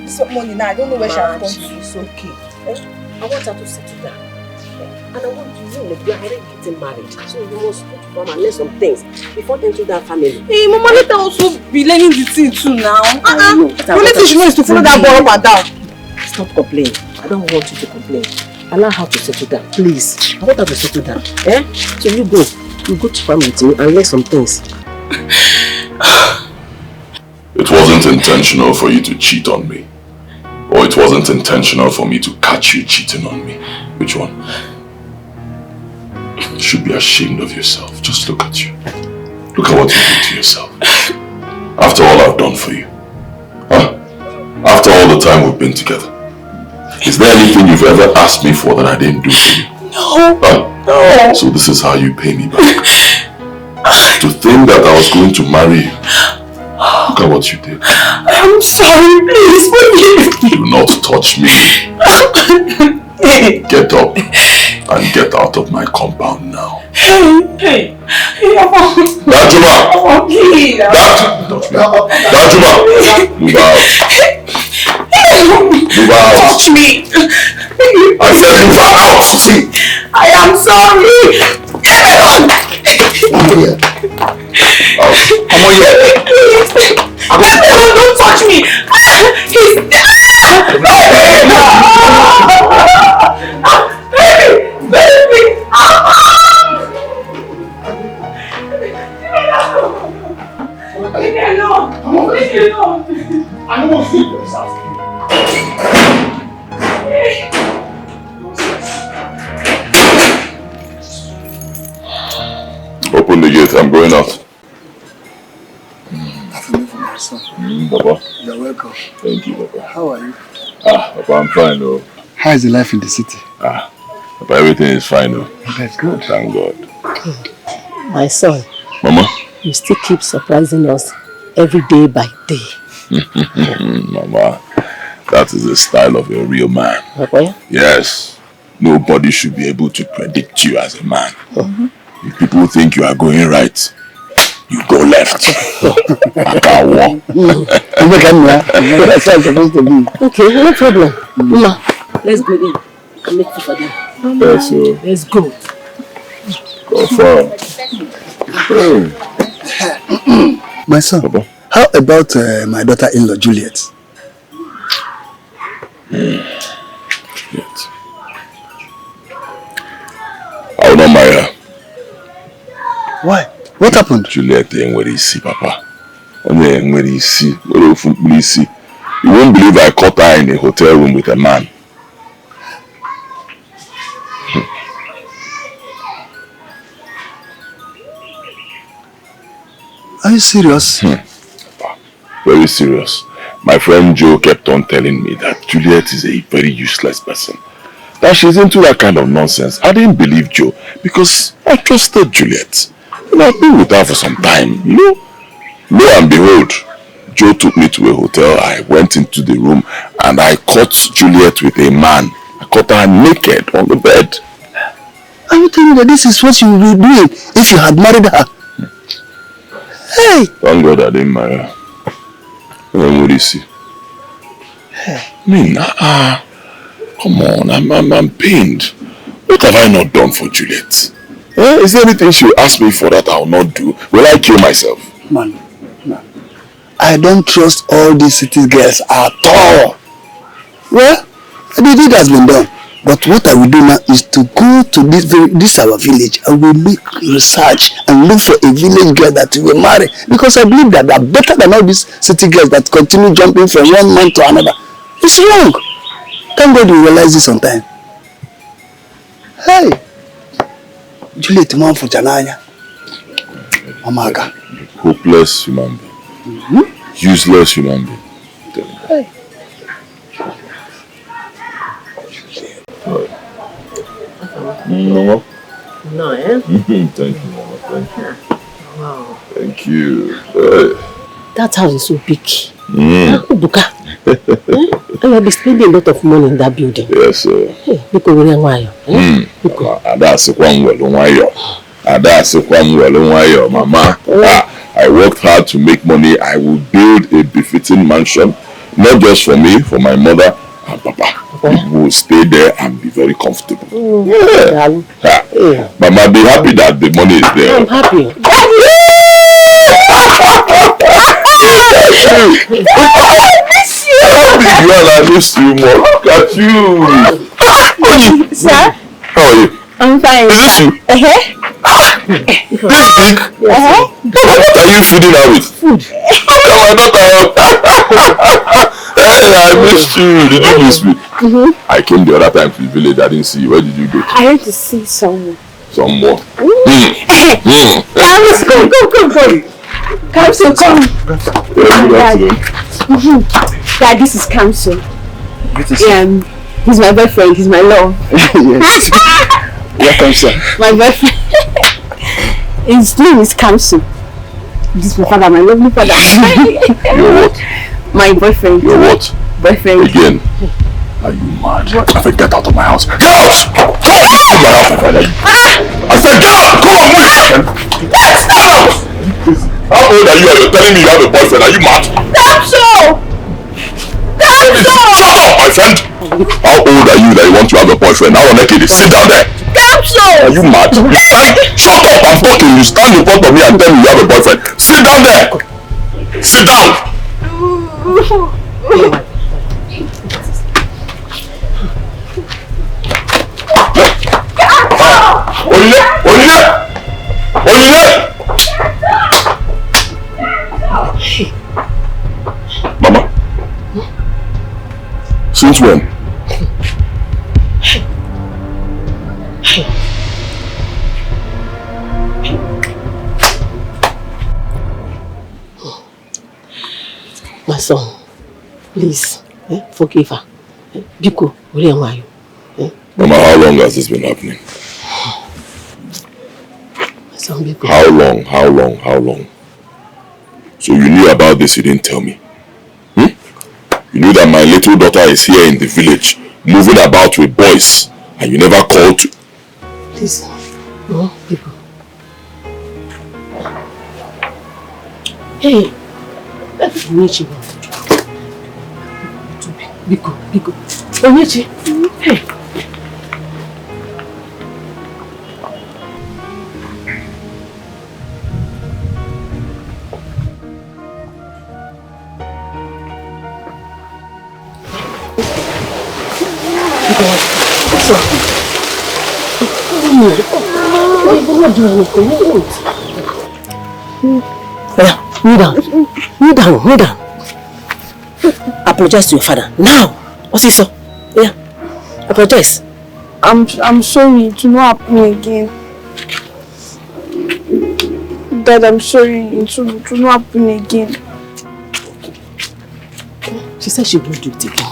This morning now, I don't know where she has gone to. It's okay. I want her to settle down. And I want you to know that we are already getting married. So you must put from and learn some things before entering that family. Hey, Mama, let her also be learning the thing too now. The only thing she knows is to follow that boy up and down. Stop complaining. I don't want you to complain. Allow her to settle down, please. I want her to settle down. Eh? So you go to farm with me and learn some things. It wasn't intentional for you to cheat on me. Or it wasn't intentional for me to catch you cheating on me. Which one? You should be ashamed of yourself. Just look at you. Look at what you did to yourself. After all I've done for you. Huh? After all the time we've been together. Is there anything you've ever asked me for that I didn't do for you? No. Huh? No. So this is how you pay me back. To think that I was going to marry you. Look at what you did. I'm sorry, please forgive me. Do not touch me. Get up and get out of my compound now. Hey, Danjuma! please. Danjuma! Move out. Move out. Touch me. I said move out. See? I am sorry. Come on here. Come on here. Don't touch me. He's baby. Leave me alone. Leave me alone. I don't want to sleep with this house. Open the gate. I'm going out. Papa. You're welcome. Thank you, Papa. How are you? Papa, I'm fine, though. How is the life in the city? Papa, everything is fine, though. That's good. Thank God. My son. Mama? You still keep surprising us every day by day. Mama, that is the style of a real man. Okay? Yes. Nobody should be able to predict you as a man. If people think you are going right, you go left. I can't walk. That's how it's supposed to be. Okay, no problem. Mama, let's go in and make food for them. Yes, sir. Let's go. Go far. My son, Papa? how about my daughter-in-law, Juliet? Juliet. I will not marry her. Why? What happened? Juliet ain't what you see, Papa. You won't believe I caught her in a hotel room with a man. Are you serious? Very serious. My friend Joe kept on telling me that Juliet is a very useless person. That she's into that kind of nonsense. I didn't believe Joe because I trusted Juliet. And I've been with her for some time, you know. Lo and behold, Joe took me to a hotel. I went into the room and I caught Juliet with a man. I caught her naked on the bed. Are you telling me that this is what you would be doing if you had married her? Hey! Thank God I didn't marry her. What do you see? Hey. I mean, come on, I'm pained. What have I not done for Juliet? Is there anything she will ask me for that I will not do? Will I kill myself? Man, I don't trust all these city girls at all. Well, the deed has been done. But what I will do now is to go to this our village. I will make research and look for a village girl that will marry. Because I believe that they are better than all these city girls that continue jumping from one man to another. It's wrong. Thank God you realize this on time. Hey! Juliet man for Janaya. Mamaga. Hopeless human being. Useless human being. Hey. No. No, eh? Thank you, Mama. Thank you. Wow. Thank you. That house is so big. Buka. I will be spending a lot of money in that building. Yes, sir. Hey, because we're in That's Mama. I worked hard to make money. I will build a befitting mansion, not just for me, for my mother and Papa. We will stay there and be very comfortable. Mama, be happy that the money is there. I'm happy. I miss you more. Look at you. Sir? How are you? I'm fine. Is this you? This big? What are you feeding her with? Food. My daughter. Hey, I missed you. Did you miss me? I came the other time to the village. I didn't see you. Where did you go? I went to see someone. Some more. Let's go. Kamso, come. Dad, this is Kamso. He's my boyfriend. He's my love. Yes. Welcome, sir. My boyfriend. His name is Kamso. This is my father, my lovely father. You're what? My boyfriend. You're what? Boyfriend. Again. Are you mad? I said get out of my house. Get out! Come on! I said get out! Come on, move! Get out! How old are you? You're telling me you have a boyfriend. Are you mad? Kamso! Shut up, my friend! How old are you that you want to have a boyfriend? Now I'm naked. Sit down there! Kamso! Are you mad? Shut up! I'm talking. You stand in front of me and tell me you have a boyfriend. Sit down there! Sit down! Mama. Since when? My son, please, forgive her. Biko, where are you? Mama, how long has this been happening? My son, Biko. How long? So you knew about this, you didn't tell me. You knew that my little daughter is here in the village, moving about with boys, and you never called to... Please, no, Biko. Hey, let's meet you. Biko. Onyechi. Hey. Kneel down. Kneel down. Kneel down. Apologize to your father. Now. What's he so? Yeah. Apologize. I'm sorry. It will not happen again. Dad, I'm sorry. It will not happen again. She said she won't do it again.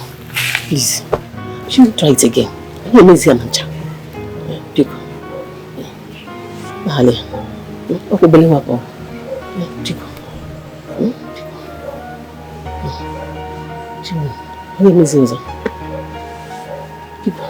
Please. She will try it again. You may see a mancha. Pico. Mahale. Okay, believe me. Pico. You may see a Pico.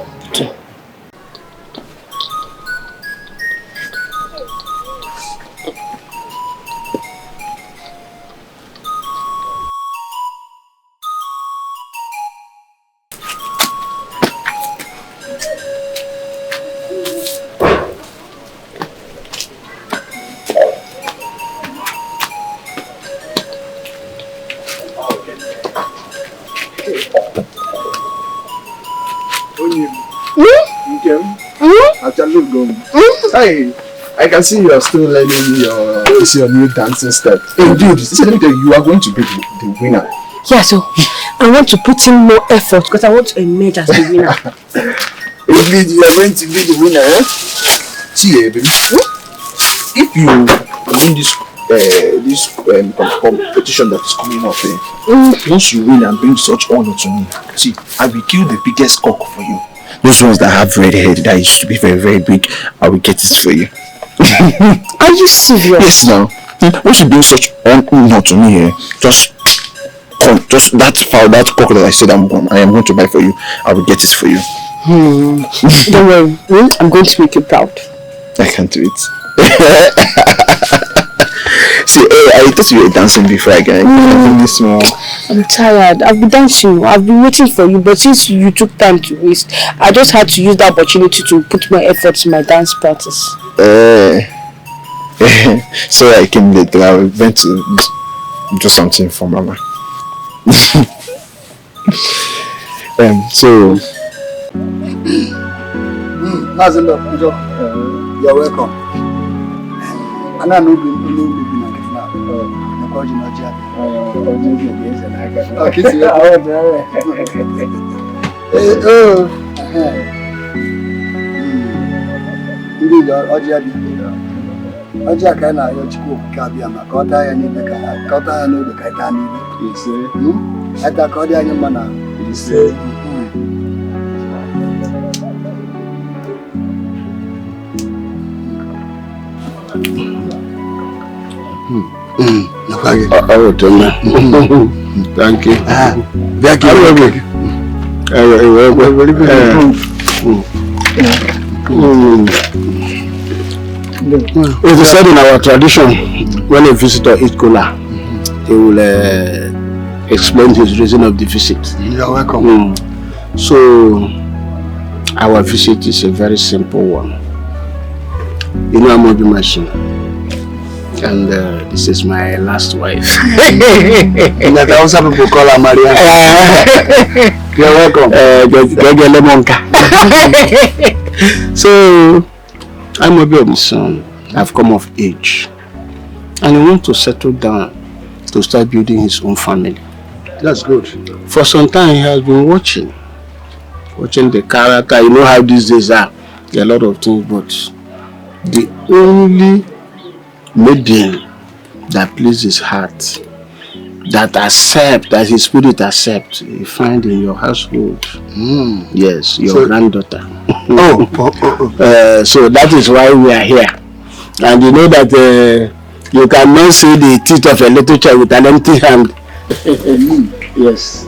Hey, I can see you are still learning your new dancing step. Indeed, you are going to be the winner. Yeah, so I want to put in more effort because I want to emerge as the winner. Indeed, you are going to be the winner, eh? See, baby, if you win this competition that is coming up, once you win and bring such honor to me, see, I will kill the biggest cock for you. Those ones that have red head that used to be very, very big, I will get it for you. Are you serious? Yes, now. Once you bring such honor to me, just that fowl, that cock that I said I am going to buy for you, I will get it for you. Don't worry, I'm going to make you proud. I can't do it. See, I thought you were dancing before I got this more. I'm tired. I've been dancing. I've been waiting for you, but since you took time to waste, I just had to use the opportunity to put my efforts in my dance practice. So I came late. I went to do something for Mama. So. You're welcome. And I know you Thank you. It is said in our tradition, when a visitor eats cola, he will explain his reason of the visit. You're welcome. So, our visit is a very simple one. You know, I'm Obi Machine. And this is my last wife. That also people call her Maria. You're welcome. So, I'm Obi's son. I've come of age. And he wants to settle down to start building his own family. That's good. For some time, he has been watching the character. You know how these days are. There are a lot of things, but the only maiden that pleases his heart, that his spirit accepts, you find in your household. Yes, your granddaughter. So that is why we are here. And you know that you cannot see the teeth of a little child with an empty hand. Yes.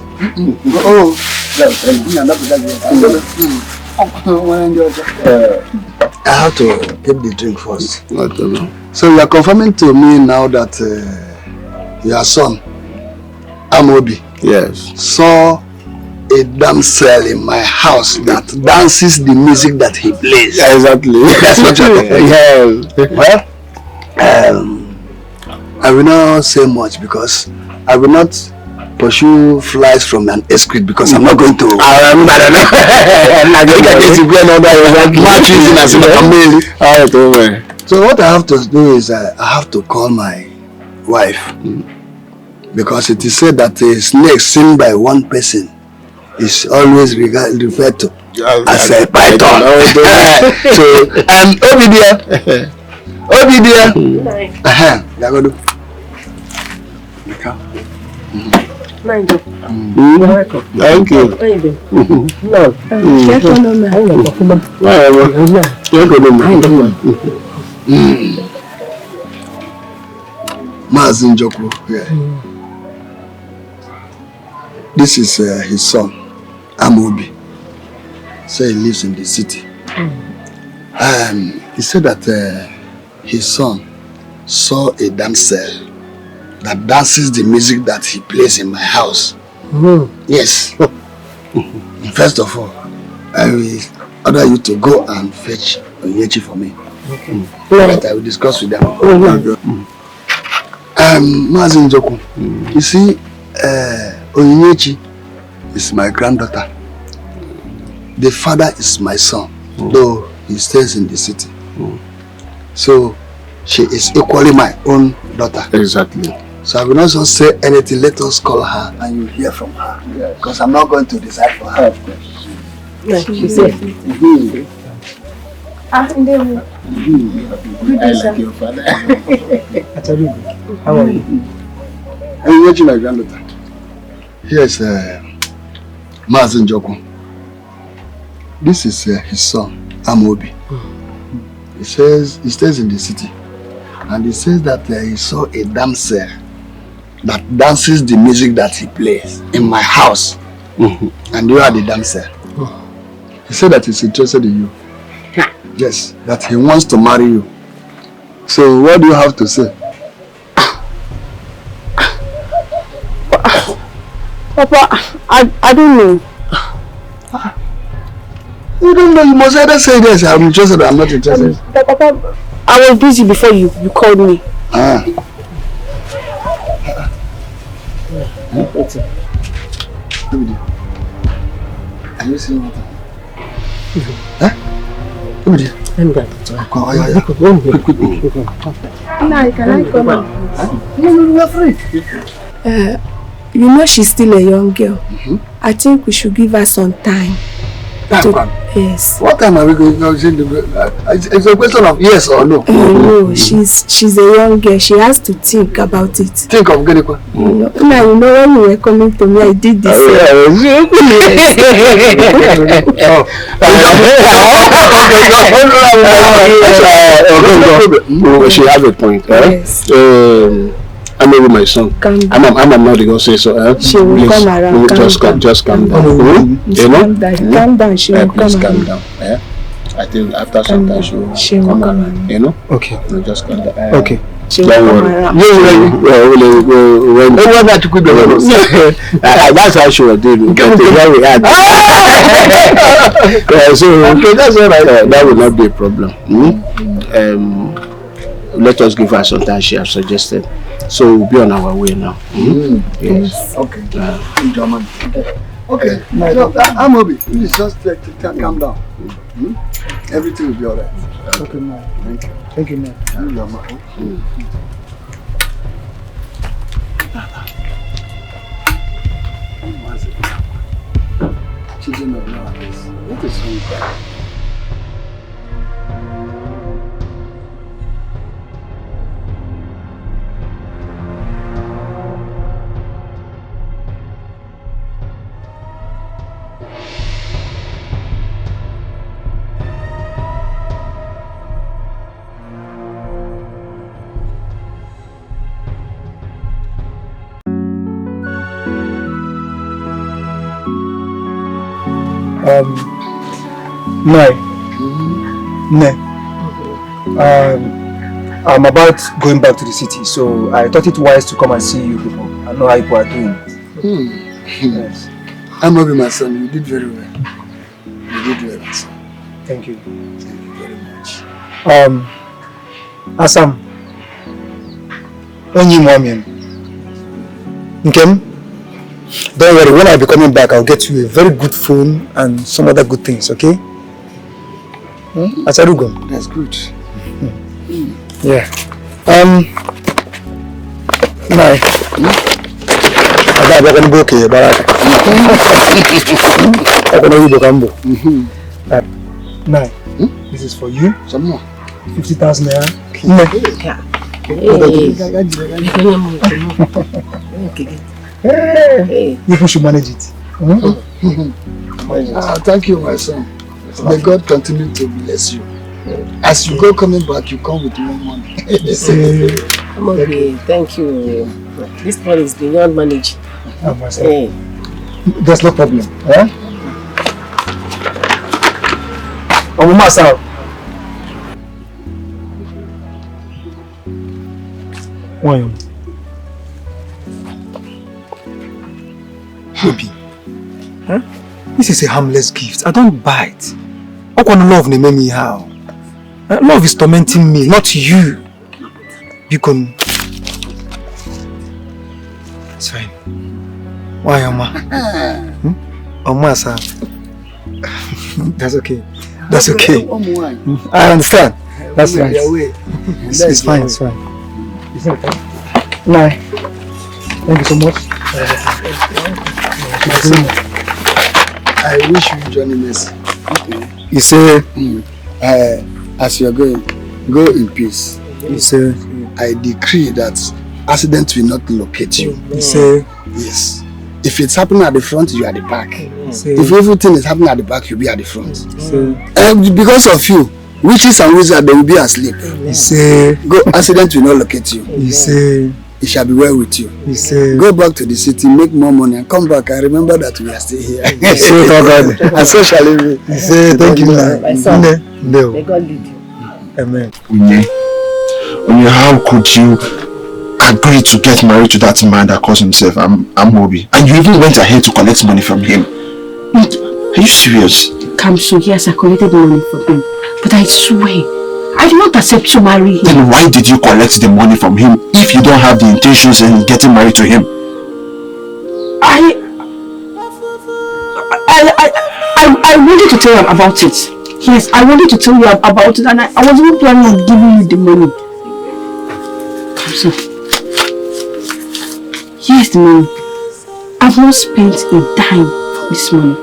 I have to get the drink first. So you are confirming to me now that your son, Amobi, yes, saw a damsel in my house that dances the music that he plays. Yeah, exactly. That's what you're talking about. Well, I will not say much because I will not pursue flies from an escort because I'm not going to. I'm not going to go another. So what I have to do is I have to call my wife. Because it is said that a snake seen by one person is always referred to as a python. So, Obidia. Mind you. Thank you. Mazin Joko. This is his son, Amobi. So he lives in the city. He said that his son saw a dancer that dances the music that he plays in my house. Yes. First of all, I will order you to go and fetch Onyechi for me. Right, I will discuss with them. Mazin Joku, you see, Onyechi is my granddaughter. The father is my son, though he stays in the city. So she is equally my own daughter. Exactly. So I will not just say anything. Let us call her and you hear from her. Because I'm not going to decide for her. Of course. She said. I like your father. How are you? I'm watching my granddaughter. Here's Mazin Joko. This is his son, Amobi. He says he stays in the city. And he says that he saw a dancer that dances the music that he plays in my house. And you are the dancer. He said that he's interested in you. Yes, that he wants to marry you. So what do you have to say? Papa, I don't know. You don't know, you must either say this, I'm interested or I'm not interested. Papa, I was busy before you called me. Are you seeing what? Huh? Let me go quick. No, can I come on? No, we're free. You know she's still a young girl. I think we should give her some time. Yes. What time are we going to go? It's a question of yes or no. No, she's a young girl. She has to think about it. Think of getting what? Now you know when you were coming to me, I did this. She has a point. Yes. I'm with my son. I'm not going to say so. She will please, come around. Just calm down. You know? Calm down. She will please come calm around. down. I think after some time she will come around. You know? Okay. Just calm down. Okay. Don't worry. That's how she was doing. So okay, that's all right. That will not be a problem. Let us give her some time. She has suggested. So we'll be on our way now. Yes. Okay. Okay. So, I'm Obi. Please just calm down. Everything will be alright. Okay, man. Thank you. Thank you, man. Children of nowadays. What is wrong with that? I'm about going back to the city, so I thought it wise to come and see you people. I know how you are doing. Yes. I'm Obi, my son. You did very well. You did well, my son. Thank you. Thank you very much. Asam. Only mommy. Nkem? Don't worry, when I be coming back, I'll get you a very good phone and some other good things, okay? Asarugo. That's good. Yeah. Nai. Ada akan boke barak. Aku nak ibu kambu. Nai. This is for you. Some more. 50,000 naira. Hey. You should manage it. Thank you, my son. May God continue to bless you. As you go coming back, you come with more money. I'm okay. Thank you. This one is beyond managed. Hey. There's no problem. Eh? Myself. Why? Baby. Huh? This is a harmless gift. I don't buy it. How can love name me how? Love is tormenting me, not you. Because it's fine. Why, Oma? Oma, sir. That's okay. That's okay. I understand. That's right. It's fine. It's fine. It's okay. No. Thank you so much. I wish you journey mercy. You say, as you're going, go in peace. You say, I decree that accident will not locate you. You say, yes. If it's happening at the front, you are at the back. Say, if everything is happening at the back, you'll be at the front. Say, because of you, witches and wizards, they will be asleep. You say, go, accident will not locate you. You say, it shall be well with you. You say, go back to the city, make more money, and come back. I remember that we are still here. You say, God. And so shall it be. You say, thank you, my son. No. May God lead you. Amen. Unye, how could you agree to get married to that man that calls himself Amobi? And you even went ahead to collect money from him. Are you serious? Kamsu, yes, I collected money from him. But I swear, I do not accept to marry him. Then why did you collect the money from him if you don't have the intentions in getting married to him? I wanted to tell you about it. Yes, I wanted to tell you about it, and I was even planning on giving you the money. Kamsu. Here's the money. I've not spent a dime for this money.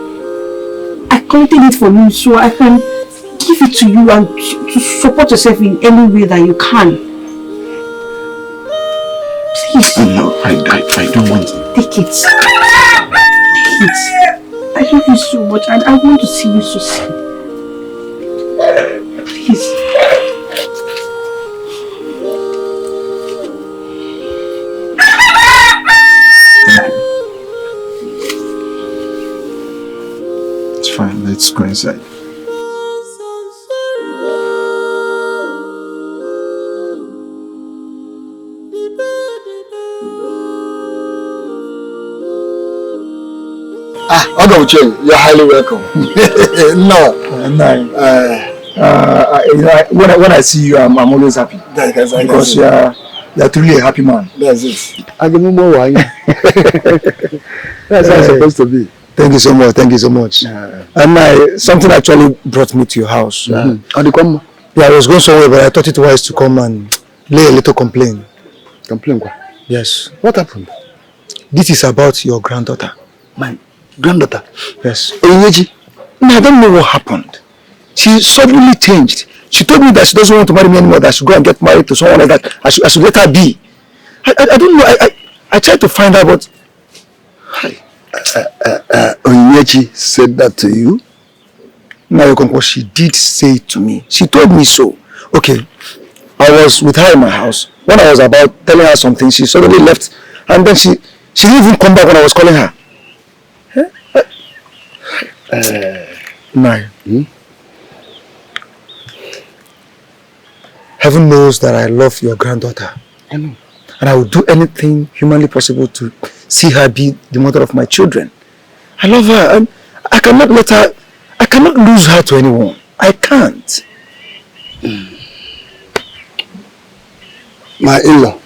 I collected it for you so I can give it to you and to support yourself in any way that you can. Please. No, I don't want it. Take it. Take it. I love you so much and I want to see you succeed. Please. It's fine, let's go inside. Odochie, you're highly welcome. When I see you, I'm always happy. Because you're truly a happy man. That's it. I give you more wine. That's how it's supposed to be. Thank you so much. Thank you so much. And something actually brought me to your house. Yeah, I was going somewhere, but I thought it wise to come and lay a little complaint. Complaint? Yes. What happened? This is about your granddaughter. My granddaughter? Yes. Edochie? I don't know what happened. She suddenly changed. She told me that she doesn't want to marry me anymore, that I should go and get married to someone like that. I should let her be. I don't know. I tried to find out, but... Edochie said that to you? No, she did say it to me. She told me so. Okay, I was with her in my house. When I was about telling her something, she suddenly left. And then she didn't even come back when I was calling her. Heaven knows that I love your granddaughter. I know. And I will do anything humanly possible to see her be the mother of my children. I love her and I cannot lose her to anyone. I can't. My in-law,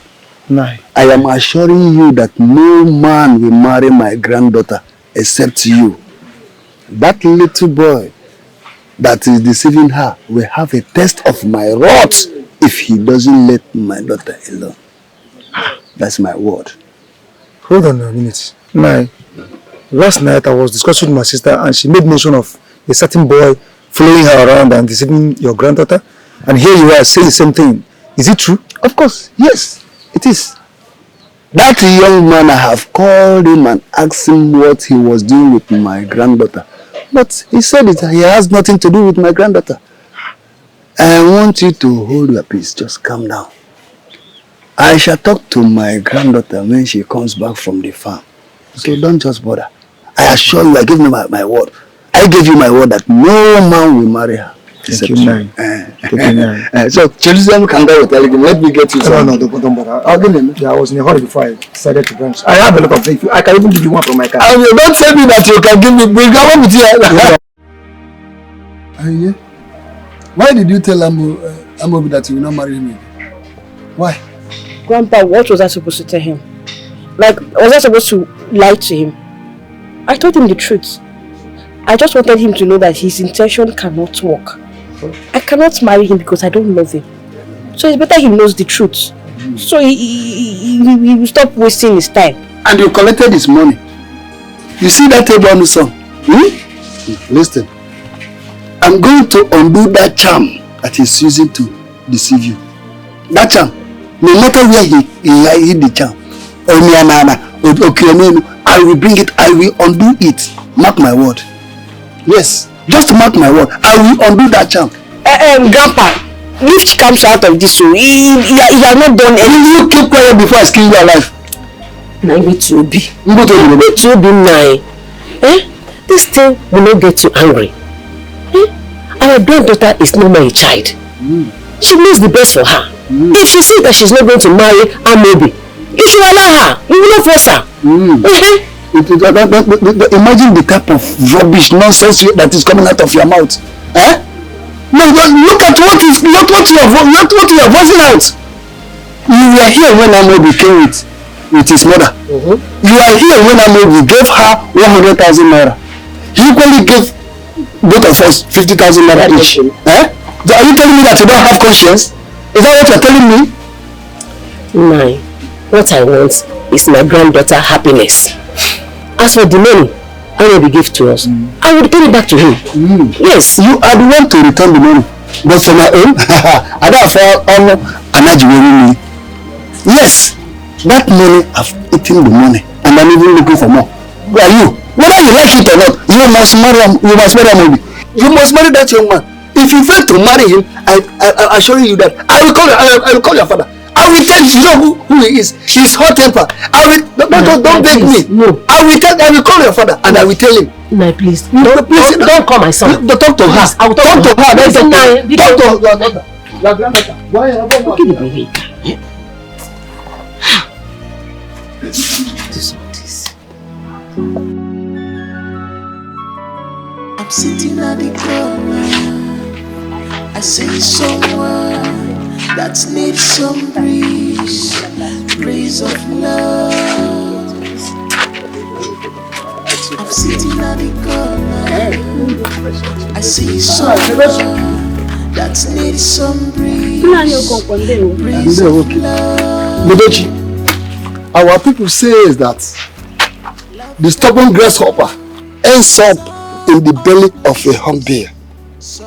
I am assuring you that no man will marry my granddaughter except you. That little boy that is deceiving her will have a taste of my wrath if he doesn't let my daughter alone. That's my word. Hold on a minute. Last night I was discussing with my sister and she made mention of a certain boy following her around and deceiving your granddaughter. And here you are saying the same thing. Is it true? Of course, yes, it is. That young man, I have called him and asked him what he was doing with my granddaughter. But he said it, he has nothing to do with my granddaughter. I want you to hold your peace, just calm down. I shall talk to my granddaughter when she comes back from the farm. So don't just bother. I assure you, I give you my word. I gave you my word that no man will marry her. Thank you, man. So, Jerusalem can go with Telegram. Let me get you some. No, don't bother. I'll give him. Yeah, I was in a hurry before I decided to branch. I have a lot of things. I can even give you one from my car. Don't tell me that you can give me. Bring one with you. Why did you tell Amobi that you will not marry me? Why? Grandpa, what was I supposed to tell him? Like, was I supposed to lie to him? I told him the truth. I just wanted him to know that his intention cannot work. I cannot marry him because I don't love him. So it's better he knows the truth. So he will stop wasting his time. And you collected his money. You see that table on the son? Listen. I'm going to undo that charm that he's using to deceive you. That charm. No matter where he hid the charm. I will bring it. I will undo it. Mark my word. Yes. Just mark my word. I will undo that charm. Grandpa, if she comes out of this room, you have not done anything. You keep quiet before I skin your life. This thing will not get you angry. Our granddaughter is no more a child. She knows the best for her. If she says that she's not going to marry Amobi, you should allow her. You will not force her. Imagine the type of rubbish, nonsense that is coming out of your mouth. No, look at what you are voicing out. You were here when Amobi came with his mother. You are here when Amobi gave her 100,000 naira. He equally gave both of us 50,000 naira each. Are you telling me that you don't have conscience? Is that what you are telling me? No. What I want is my granddaughter happiness. As for the money Amobi gave to us, I will return it back to him. Yes, you are the one to return the money. But for my own, I don't have Nigerian. Yes, that money, I've eaten the money and I'm even looking for more. Who are you? Whether you like it or not, you must marry Amobi. You must marry that young man. If you fail to marry him, I assure you that I will call your father. I will tell you who he is. He's hot temper. Don't beg me. No. I will call your father and I will tell him. No, please. Don't call my son. Talk to her. I will talk to her. Talk to your daughter. Your granddaughter. Why are you I'm sitting at the corner. I see someone that needs some breeze of love. I'm sitting at the corner. I see someone that needs some breeze of love. Edochie, our people say that the stubborn grasshopper ends up in the belly of a humble.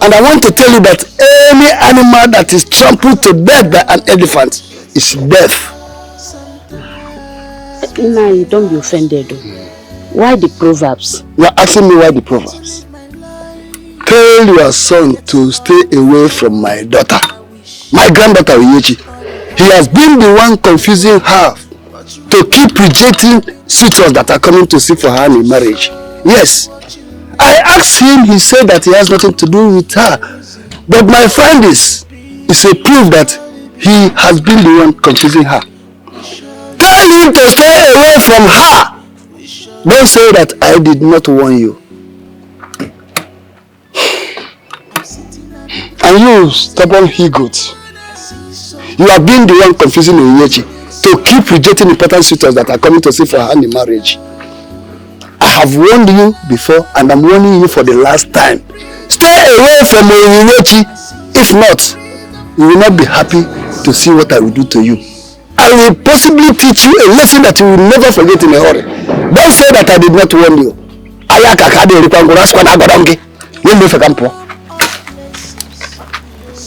And I want to tell you that any animal that is trampled to death by an elephant is death. Nah, don't be offended. Why the proverbs? You are asking me why the proverbs? Tell your son to stay away from my daughter, my granddaughter Edochie. He has been the one confusing her to keep rejecting suitors that are coming to seek for her in marriage. Yes. I asked him, he said that he has nothing to do with her. But my friend is a proof that he has been the one confusing her. Tell him to stay away from her. Don't say that I did not warn you. And you, stubborn he-goat, you have been the one confusing Edochie to keep rejecting important suitors that are coming to seek for her in marriage. I have warned you before and I'm warning you for the last time. Stay away from Edochie. If not, you will not be happy to see what I will do to you. I I will possibly teach you a lesson that you will never forget in a hurry. Don't say that I did not warn you.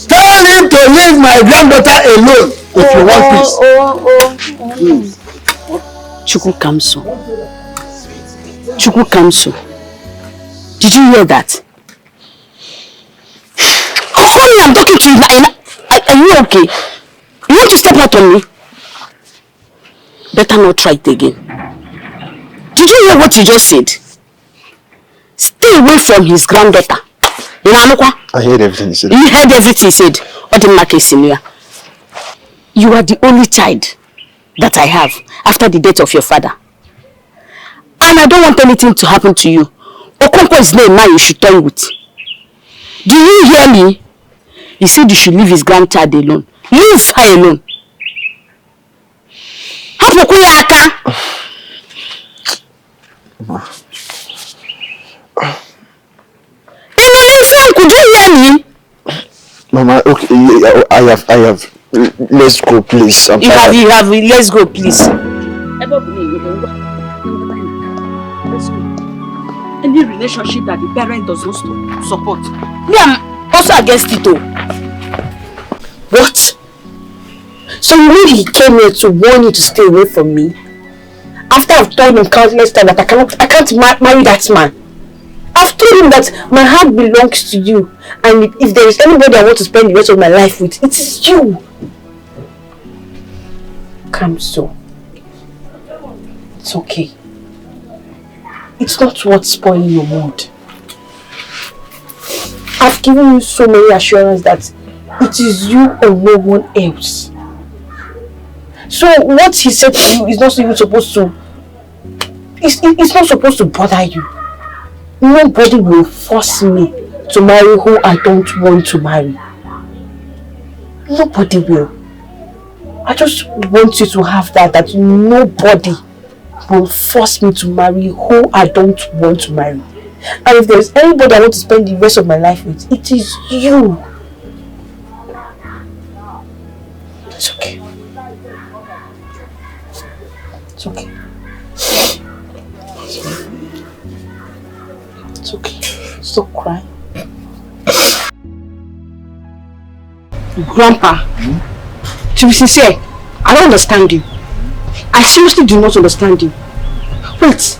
Tell him to leave my granddaughter alone if you want peace. Chukwu Kamso. Chukwu Kamso. Did you hear that? How funny I'm talking to you. Are you okay? You want to step out on me? Better not try it again. Did you hear what he just said? Stay away from his granddaughter. I heard everything he said. You heard everything he said. You are the only child that I have after the death of your father. And I don't want anything to happen to you. Okonkwo is name now you should toy with. Do you hear me? He said you should leave his grandchild alone. Leave her alone. Could you hear me? Mama, okay, I have. Let's go, please. You have. Let's go, please. Any relationship that the parent does not support, me, I'm also against it, though. What? So you mean he came here to warn you to stay away from me? After I've told him countless times that I can't marry that man. I've told him that my heart belongs to you, and if there is anybody I want to spend the rest of my life with, it is you. Kamso. It's okay. It's not worth spoiling your mood. I've given you so many assurances that it is you and no one else. So what he said to you is not even supposed to... It's not supposed to bother you. Nobody will force me to marry who I don't want to marry. Nobody will. I just want you to have that nobody will force me to marry who I don't want to marry. And if there's anybody I want to spend the rest of my life with, it is you. It's okay. It's okay. It's okay. Stop crying. Grandpa, to be sincere, I don't understand you. I seriously do not understand you. Wait, is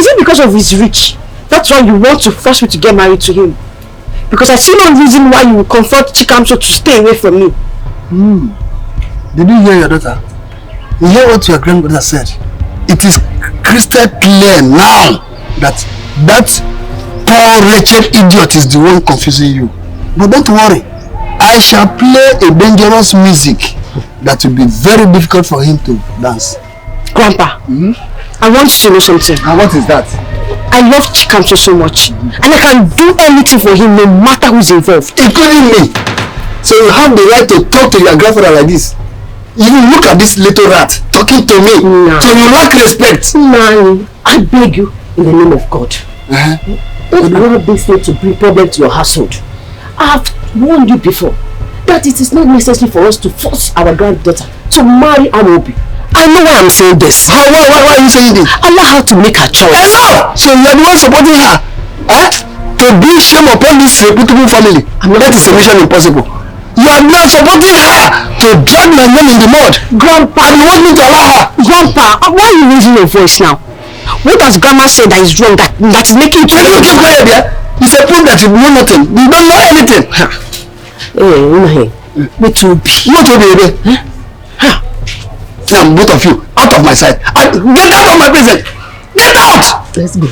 it because of his rich? That's why you want to force me to get married to him? Because I see no reason why you will confront Chikamso to stay away from me. Did you hear your daughter? You hear what your grandmother said? It is crystal clear now that poor wretched idiot is the one confusing you. But don't worry, I shall play a dangerous music that will be very difficult for him to dance. Grandpa, I want you to know something. And what is that? I love Chikamso so much, and I can do anything for him no matter who's involved. Including me. So you have the right to talk to your grandfather like this. Even look at this little rat talking to me. No. So you lack respect. Man, I beg you in the name of God. Don't allow this thing to bring problem to your household. I have warned you before that it is not necessary for us to force our granddaughter to marry Amobi. I know why I'm saying this. Why are you saying this? Allow her to make her choice. Enough! So you are the one supporting her. To bring shame upon this reputable family. That is a mission impossible. You are not supporting her to drag my name in the mud. Grandpa, you want me to allow her? Grandpa, why are you raising your voice now? What does Grandma say that is wrong that is making you... Can you keep quiet there? It's a proof that you know nothing. You don't know anything. Me too. What will be? Now, both of you, out of my sight. Get out of my presence. Get out! Let's go.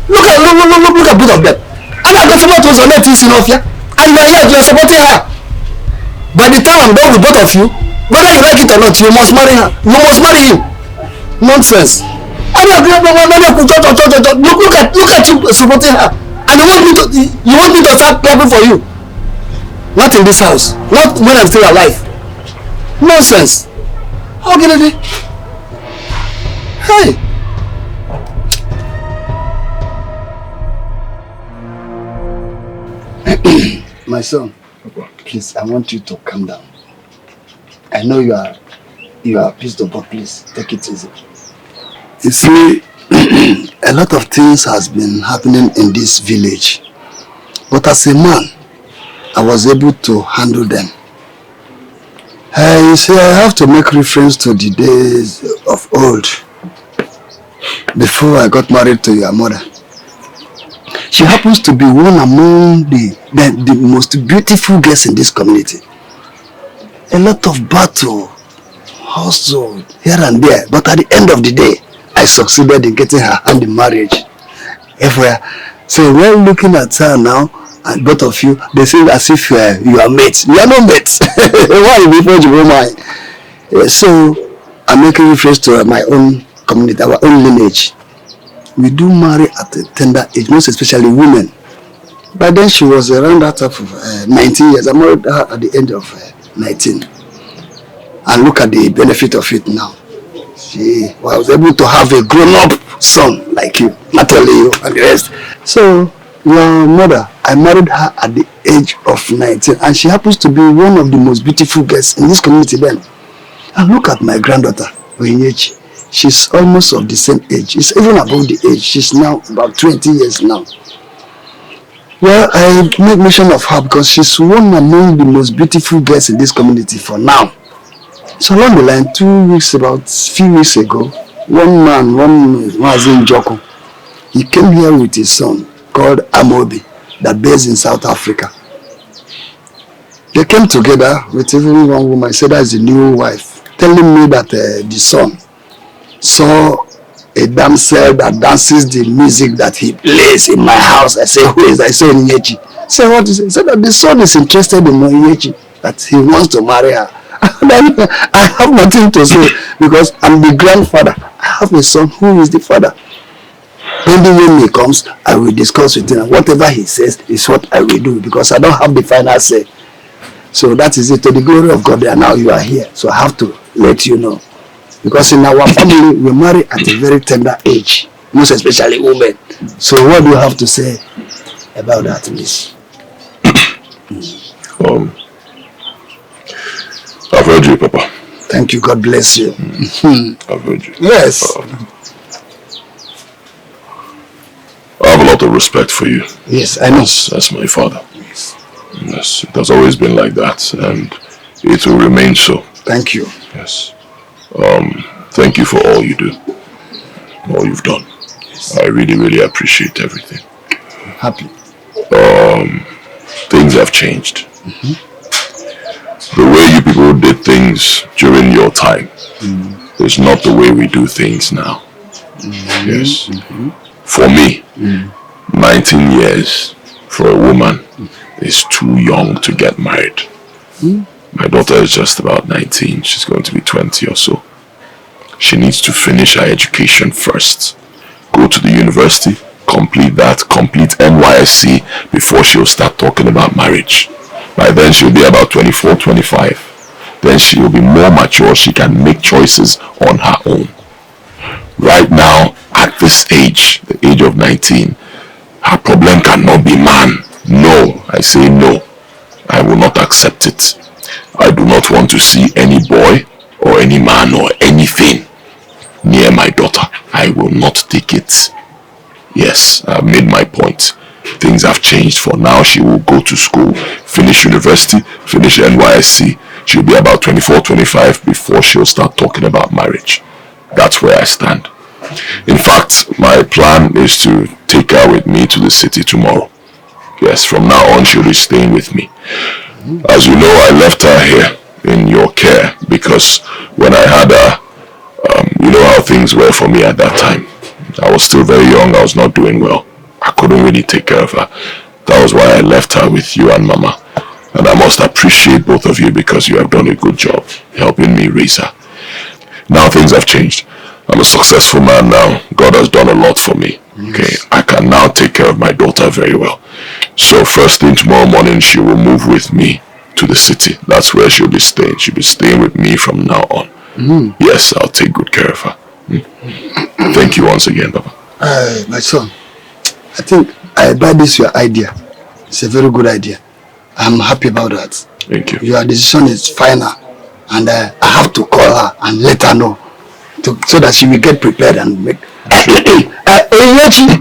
Look at both of them. And I got someone to let you see off here. And you are here, you are supporting her. By the time I'm done with both of you, whether you like it or not, you must marry her. You must marry him. Nonsense. Look at you supporting her. And you want me to start clapping for you. Not in this house. Not when I'm still alive. Nonsense. How can it be? Hey. My son, please, I want you to calm down. I know you are pissed off, but please take it easy. You see, a lot of things has been happening in this village, but as a man, I was able to handle them. You see, I have to make reference to the days of old, before I got married to your mother. She happens to be one among the most beautiful girls in this community. A lot of battle, hustle, here and there, but at the end of the day, I succeeded in getting her hand in marriage. So when looking at her now, and both of you, they seem as if you are mates. You are not mates. Why before you go mine? So I'm making reference to my own community, our own lineage. We do marry at a tender age, most especially women. But then she was around that type of 19 years. I married her at the age of 19. And look at the benefit of it now. She was able to have a grown-up son like you, not only you and the rest. So your mother, I married her at the age of 19, and she happens to be one of the most beautiful girls in this community then. And look at my granddaughter, Edochie. She's almost of the same age. She's even above the age. She's now about 20 years now. Well, I make mention of her because she's one among the most beautiful girls in this community for now. So along the line, about few weeks ago, one was in Joko. He came here with his son called Amobi that based in South Africa. They came together with even one woman, said that's the new wife, telling me that the son saw a damsel that dances the music that he plays in my house. I say, who is that? I say, Edochie. I say, what is it? He said that the son is interested in Edochie, that he wants to marry her. Then I have nothing to say because I'm the grandfather. I have a son who is the father. When he comes, I will discuss with him. Whatever he says is what I will do because I don't have the final say. So that is it. To the glory of God, and now you are here. So I have to let you know. Because in our family, we marry at a very tender age, most especially women. So what do you have to say about that, please? I've heard you, Papa. Thank you. God bless you. I've heard you. Yes. I have a lot of respect for you. Yes, I know. As my father. Yes, it has always been like that, and it will remain so. Thank you. Yes. Thank you for all you do, all you've done. Yes. I really, really appreciate everything. Happy. Things have changed. The way you people did things during your time is not the way we do things now. Yes. For me, 19 years for a woman is too young to get married. My daughter is just about 19. She's going to be 20 or so. She needs to finish her education first. Go to the university, complete that, complete NYSC before she'll start talking about marriage. By then she'll be about 24, 25. Then she'll be more mature. She can make choices on her own. Right now, at this age, the age of 19, her problem cannot be man. No, I say no. I will not accept it. I do not want to see any boy or any man or anything near my daughter. I will not take it. Yes, I've made my point. Things have changed. For now, she will go to school, finish university, finish NYSC. She'll be about 24, 25 before she'll start talking about marriage. That's where I stand. In fact, my plan is to take her with me to the city tomorrow. Yes, from now on, she'll be staying with me. As you know, I left her here in your care because when I had her, you know how things were for me at that time. I was still very young. I was not doing well. I couldn't really take care of her. That was why I left her with you and Mama. And I must appreciate both of you because you have done a good job helping me raise her. Now things have changed. I'm a successful man now. God has done a lot for me. Okay, I can now take care of my daughter very well. So first thing tomorrow morning, she will move with me to the city. That's where she'll be staying. She'll be staying with me from now on. Yes, I'll take good care of her. Thank you once again, Papa. My son, I think I buy this your idea. It's a very good idea. I'm happy about that. Thank you. Your decision is final. And I have to call her and let her know so that she will get prepared and make... Edochie!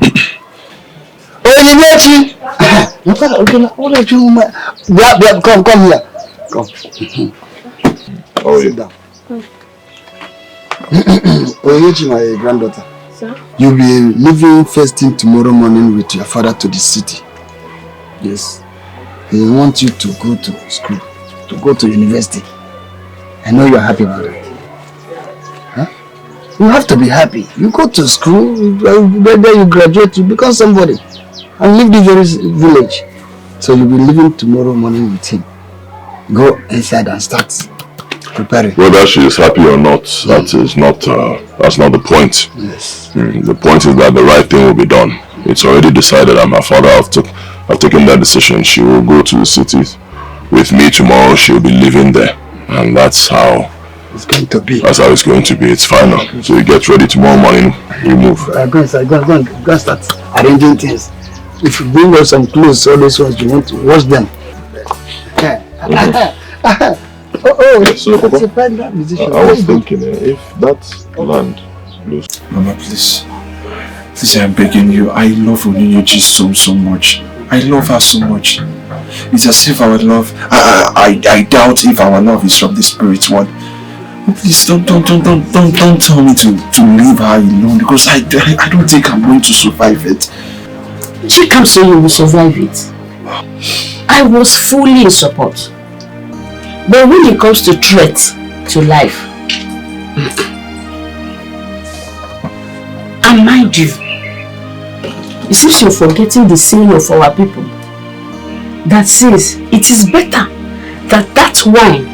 Come here. Come. Sit down. Edochie, my granddaughter. Sir? You'll be leaving first thing tomorrow morning with your father to the city. Yes. He wants you to go to school, to go to university. I know you're happy about it. Huh? You have to be happy. You go to school, whether you graduate, you become somebody. And leave the very village. So you'll be leaving tomorrow morning with him. Go inside and start preparing. Whether she is happy or not, that is not that's not the point. Yes. The point is that the right thing will be done. It's already decided that my father have taken that decision. She will go to the city with me tomorrow. She will be living there, and that's how it's going to be. That's how it's going to be. It's final. So you get ready tomorrow morning. We move. Go inside. Go start arranging things. If you bring us some clothes, all those ones you want to wash them. So, Papa, I was thinking if that land lose. Mama, please. Please, I'm begging you. I love Onyinyechi so much. I love her so much. It's as if our love... I doubt if our love is from the spirit world. Please don't tell me to leave her alone, because I don't think I'm going to survive it. She comes so you will survive it. I was fully in support. But when it comes to threat to life, and mind you, it seems you're forgetting the saying of our people that says it is better that wine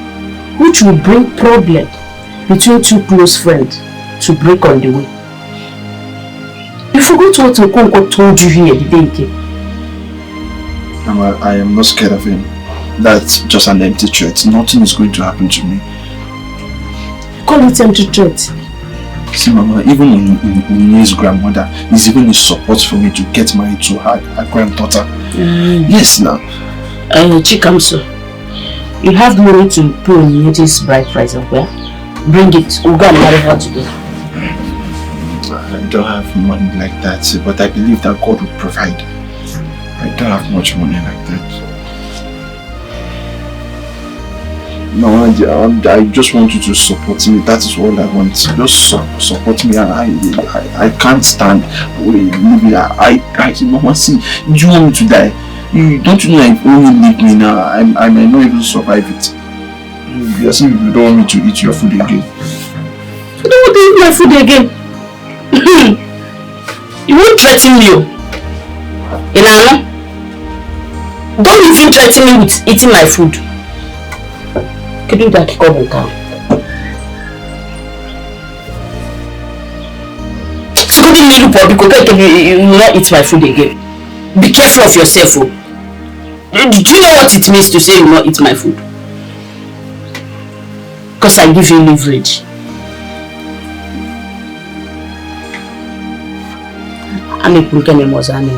which will bring problem between two close friends to break on the way. You forgot what Okonkwo told you here the day he came. Mama, I am not scared of him. That's just an empty threat. Nothing is going to happen to me. Call it empty threat. See, Mama, even Onyinye's grandmother is even in support for me to get married to her granddaughter. Yes, now. Chikamso, you have money to pay Onyinye's bride price of where? Bring it. We'll go and marry her today. I don't have money like that, but I believe that God will provide. I don't have much money like that. No, I just want you to support me. That is all I want. Just support me. I can't stand. Mama, see, do you want me to die? Don't you know if only leave me now, I may not even survive it. You see, you don't want me to eat your food again. You don't want to eat my food again? You won't threaten me. Ilana, don't even threaten me with eating my food. Can you do that? Come and come. So good in you will not eat my food again. Be careful of yourself. Do you know what it means to say you will not eat my food? Because I give you leverage. I'm a Punkene Mozane.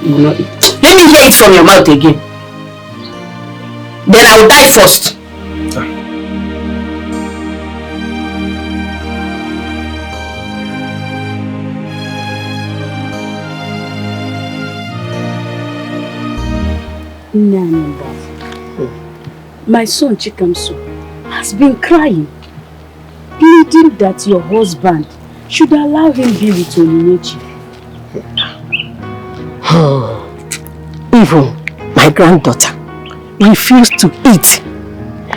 You will not eat. Let me hear it from your mouth again. Then I will die first. My son Chikamso has been crying, pleading that your husband should allow him be with Onyinyechi. Even my granddaughter refused to eat.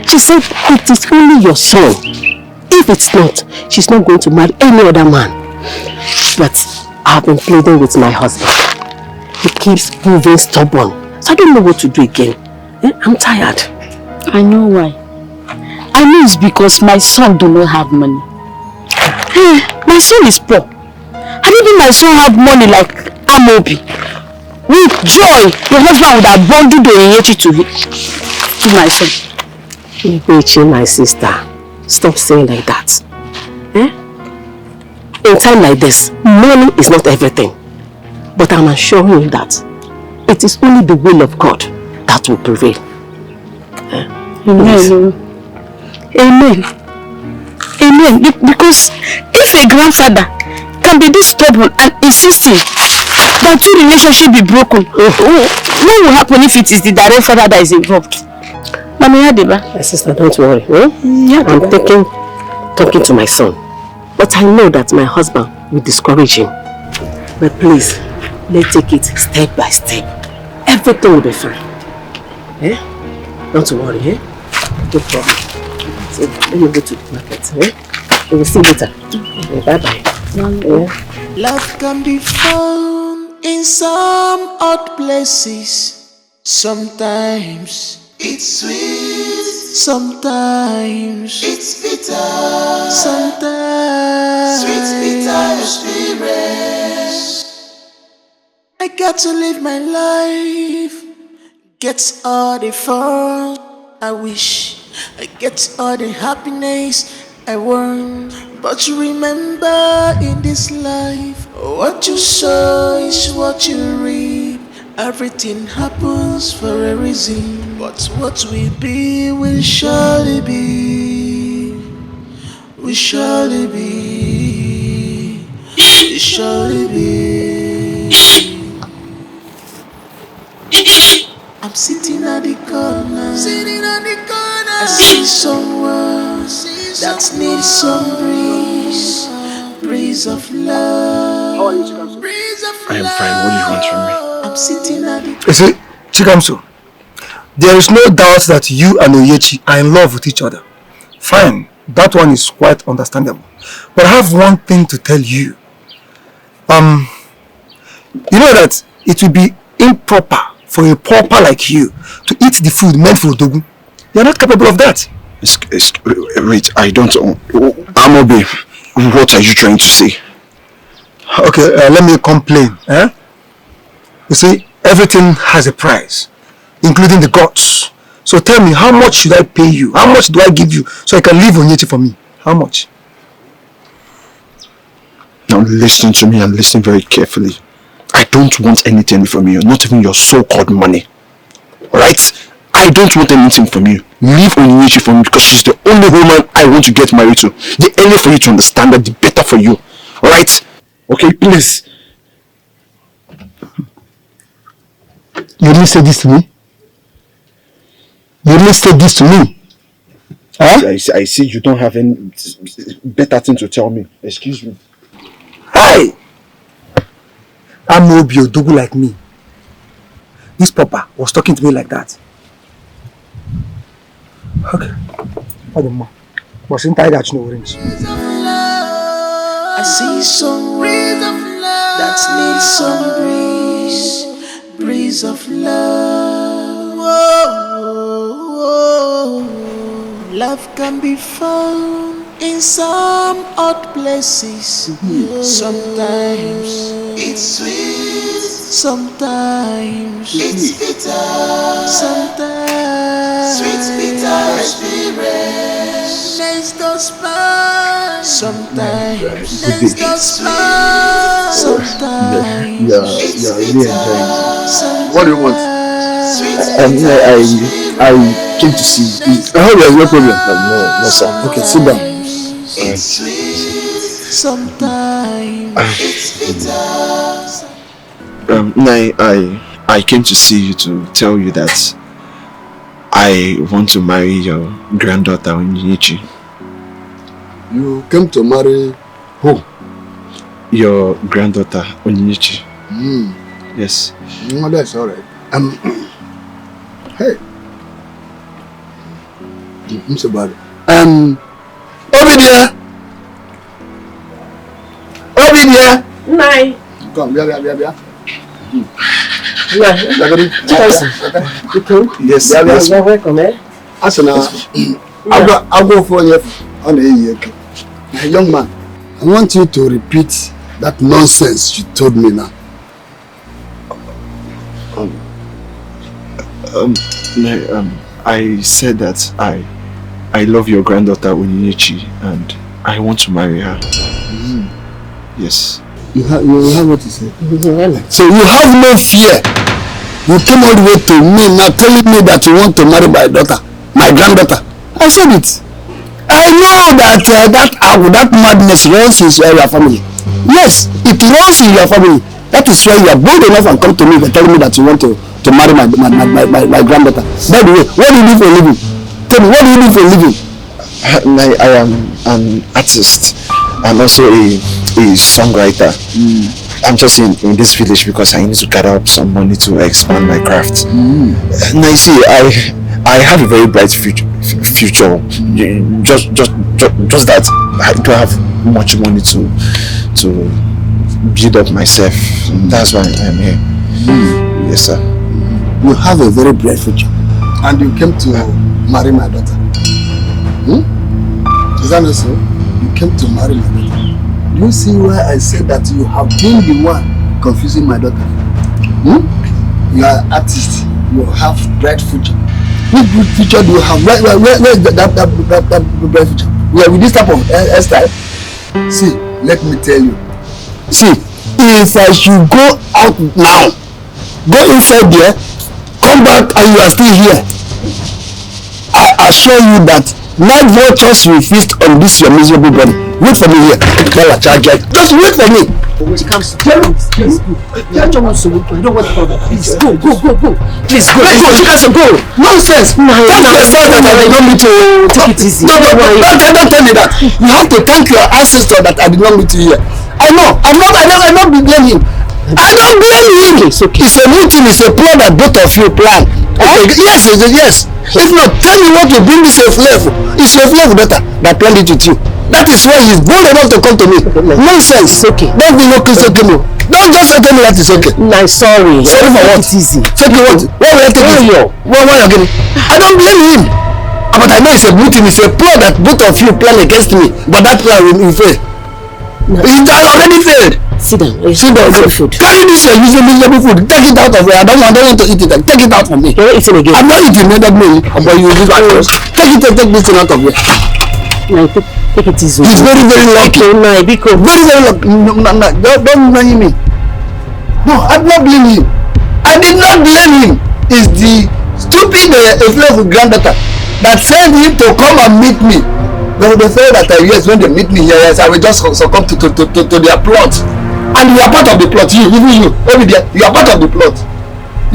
She said it is only your son. If it's not, she's not going to marry any other man. But I've been pleading with my husband. He keeps proving stubborn. So I don't know what to do again. I'm tired. I know why. I know it's because my son do not have money. My son is poor. Had even my son had money like Amobi, with joy, your husband would have bundled Onyinyechi to my son. Edochie, my sister, stop saying like that. In time like this, money is not everything. But I'm assuring you that it is only the will of God that will prevail. Amen. Amen. Because if a grandfather can be this stubborn and insisting that two relationships be broken, what will happen if it is the direct father that is involved? Mami Adeba. My sister, don't worry. I'm talking to my son. But I know that my husband will discourage him. But please, let's take it step by step. Everything will be fine. Eh? Don't worry, eh? No problem. So, let me go to the market, eh? We will see you later. Bye-bye. Love can be found in some odd places. Sometimes it's sweet, sometimes it's bitter, sometimes sweet, bitter experience. I got to live my life, get all the fun I wish, I get all the happiness I want. But you remember in this life, what you sow is what you reap. Everything happens for a reason, but what we be will surely be. We surely be. We surely be. I'm sitting at the corner. I see someone that needs some breeze of love. I am fine. What do you want from me? I'm sitting at the... You see, Chikamso, there is no doubt that you and Oyechi are in love with each other. Fine, that one is quite understandable. But I have one thing to tell you. You know that it will be improper for a pauper like you to eat the food meant for Odogu. You are not capable of that. Wait, I don't... Amobi, what are you trying to say? Okay, let me complain. You see, everything has a price, including the gods. So tell me, how much should I pay you? How much do I give you so I can leave Onyechi for me? How much? Now listen to me and listen very carefully. I don't want anything from you, not even your so-called money. Alright? I don't want anything from you. Leave Onyechi for me because she's the only woman I want to get married to. The earlier for you to understand that, the better for you. Alright? Okay, please. You really said this to me? You really said this to me? Huh? I see you don't have any better thing to tell me. Excuse me. Hey! I'm no Odogu like me. This papa was talking to me like that. Okay. What the man? Was inside that no orange. I see someone that needs some breeze of love. Whoa. Love can be found in some odd places. Sometimes it's sweet, sometimes it's bitter, sometimes sweet, bitter experience. Days goes by, sometimes days goes by, sometimes you're really enjoying it. What do you want? I came to see you. I hope there's no problem. No, sir. Okay, sit down. Sometimes I came to see you to tell you that I want to marry your granddaughter Onyinyechi. You came to marry who? Your granddaughter Onyinyechi. Yes. No, that's all right. Hey. Mr. Barry. Obidia. Nai. Come, bia. Yes. Welcome, eh? I'll go for you on a young man. I want you to repeat that nonsense you told me now. I said that I love your granddaughter Onyinyechi and I want to marry her. Yes. You have what you say. So you have no fear. You came all the way to me now telling me that you want to marry my daughter, my granddaughter. I said it. I know that madness runs in your family. Yes, it runs in your family. That is why you are bold enough and come to me and tell me that you want to marry my granddaughter. By the way, what do you do for a living? Tell me, what do you do for a living? I am an artist and also a songwriter. I'm just in this village because I need to gather up some money to expand my craft. Now you see, I have a very bright future. Just that I don't have much money to build up myself. That's why I'm here. Yes, sir. You have a very bright future, and you came to marry my daughter. Is that not so? You came to marry my daughter. Do you see why I said that you have been the one confusing my daughter? You are an artist. You have bright future. Which good future do you have? Where is that bright future? Yeah, with this type of hairstyle. See, let me tell you. See, if I should go out now, go inside there, come back and you are still here, I assure you that night vultures will feast on this your miserable body. Wait for me here. Just wait for me. Please go. I don't want to bother. Please go. Please go. Go. Nonsense. Thank yourself that I did not meet you. Take it easy. No, don't tell me that. You have to thank your ancestor that I did not meet you here. I know. I don't blame him. I don't blame him. It's okay. It's a meeting. It's a plan that both of you plan. Okay. Yes. If not, tell me what to bring this a flavor. It's a flavor daughter that planned it with you. That is why he's bold enough to come to me. Nonsense. It's okay. Don't be no Christian to me. Don't just say to me that it's okay. No, sorry. Sorry for what? It's easy. Say to what? Why will I take it? Why are you getting? I don't blame him. But I know it's a meeting. It's a plan that both of you plan against me. But that plan will fail. It already failed. Sit down. Sit down. Food. Carry this miserable food. Take it out of here. I don't want to eat it. Take it out from me. You're not eating again. I'm not eating another meal. But you use my first. Take this thing out of here. No, take it easy. He's very lucky. Okay, no, because very lucky. No, don't blame me. No, I'm not blaming him. I did not blame him. It's the stupid effluent granddaughter that sent him to come and meet me. They say that yes, when they meet me here, yes, I will just succumb to their plot. And you are part of the plot. Even you, over there, you are part of the plot.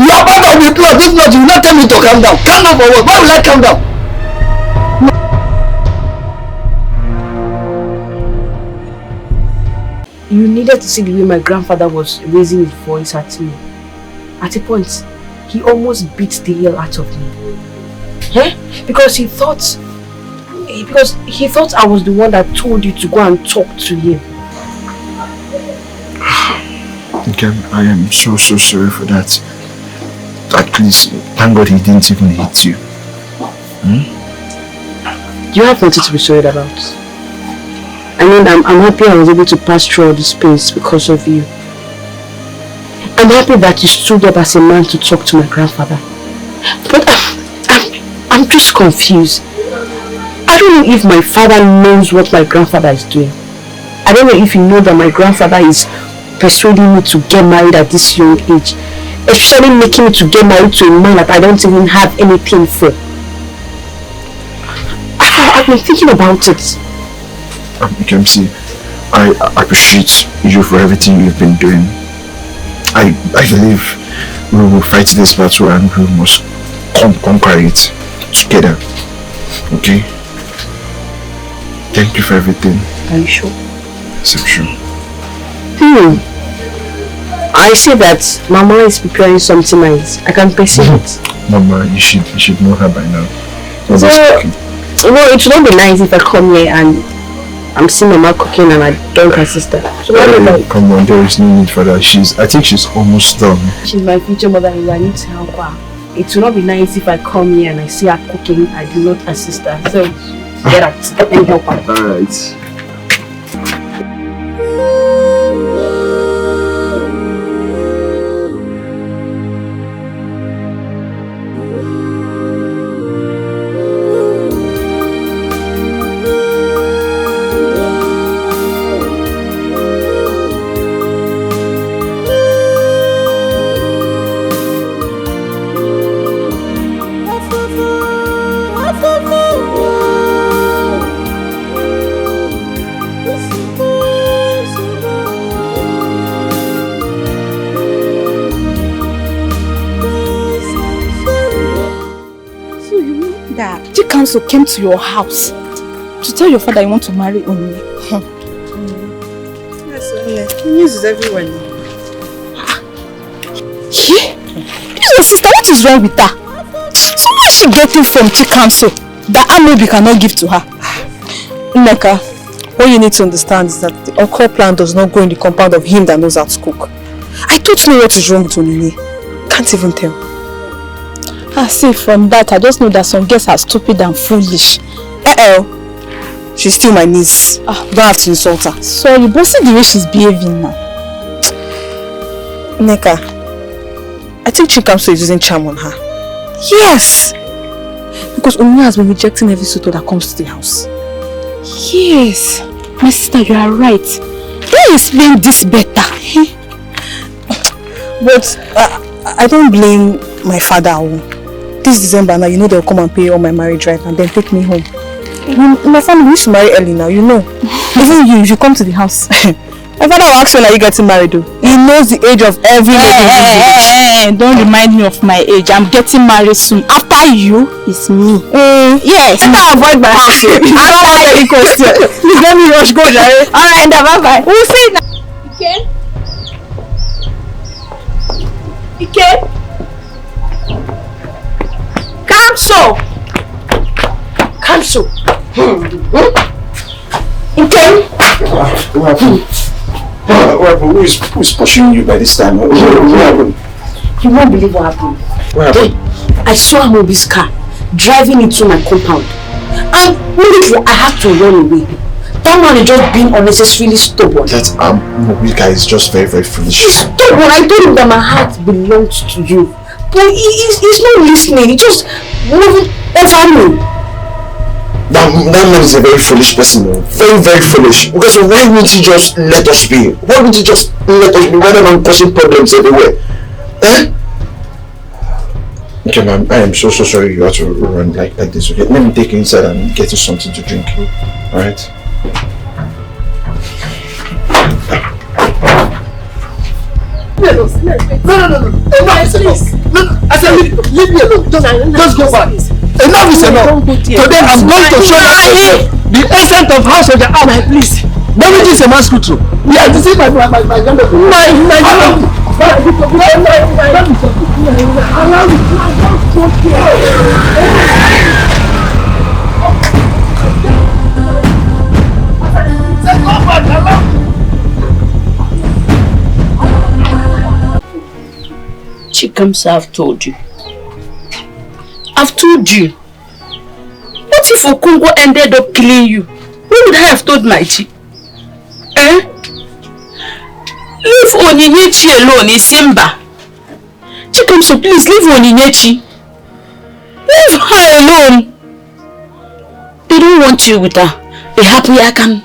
You are part of the plot. If not, you will not tell me to calm down. Calm down for what? Why will I calm down? you needed to see the way my grandfather was raising his voice at me. At a point, he almost beat the hell out of me. Because he thought I was the one that told you to go and talk to him. Okay, I am so sorry for that. At least, thank God he didn't even hit you. You have nothing to be sorry about. I mean, I'm happy I was able to pass through all this pain because of you. I'm happy that you stood up as a man to talk to my grandfather. But I'm just confused. I don't know if my father knows what my grandfather is doing. I don't know if you know that my grandfather is persuading me to get married at this young age. Especially making me to get married to a man that I don't even have anything for. I've been thinking about it. See, I appreciate you for everything you've been doing. I believe we will fight this battle and we must conquer it together. Okay? Thank you for everything. Are you sure? Yes, I'm sure. I see that Mama is preparing something nice. I can perceive it. Mama, you should know her by now. So, well, it should not be nice if I come here and I'm seeing Mama cooking and I don't her sister. Come on, there is no need for that. I think she's almost done. She's my future mother-in-law. I need to help her. It will not be nice if I come here and I see her cooking. I do not assist her. So, get out and help her. Alright. Chikamso came to your house to tell your father you want to marry Onyinye. Yes, Onyinye. News is everywhere now. Yeah? Your sister, what is wrong with her? So what is she getting from Chikamso that Amobi cannot give to her? Nneka, what you need to understand is that the okra plant does not grow in the compound of him that knows how to cook. I don't know what is wrong with Onyinye. Can't even tell. See, from that, I just know that some girls are stupid and foolish. She's still my niece. Don't have to insult her. Sorry, but see the way she's behaving now. Nneka, I think Chikamso is using charm on her. Yes! Because Onyinye has been rejecting every suitor that comes to the house. Yes! My sister, you are right. Can you explain this better? But I don't blame my father. This December now, you know they'll come and pay all my marriage rent and then take me home. My family used to marry early now, you know. Even you, if you come to the house. My father will ask when are you getting married though. He knows the age of every lady. Don't remind me of my age. I'm getting married soon. After you, it's me. Yes. You can't avoid my house. I don't want any question. Please let me rush, go, Jerry. Alright, bye-bye. We'll see now. Ike? Kamso! Kamso! Ike? Who is pursuing you by this time? What happened? You won't believe what happened. What happened? I saw Amobi's car driving into my compound. And immediately I had to run away. That man is just being unnecessarily stubborn. That Amobi guy is just very, very foolish. He's stubborn. I told him that my heart belongs to you. But he's not listening. He just moving over me. That man is a very foolish person, though. Very, very foolish. Because why wouldn't he just let us be? Why wouldn't he just let us be rather than causing problems everywhere? Okay, ma'am, I am so sorry you have to run like this, okay? Let me take you inside and get you something to drink. Alright? No. I said leave me alone. Just go back. Enough is enough. Today I'm going to show you the essence of house of the army. Please. Don't is a man's culture. Yeah, this is my gender. Chikamso, I've told you. I've told you. What if Okungo ended up killing you? Who would I have told my chi? Leave Onyinyechi alone, Isimba. Chikamso, please leave Onyinyechi. Leave her alone. They don't want you with her. Be happy I can.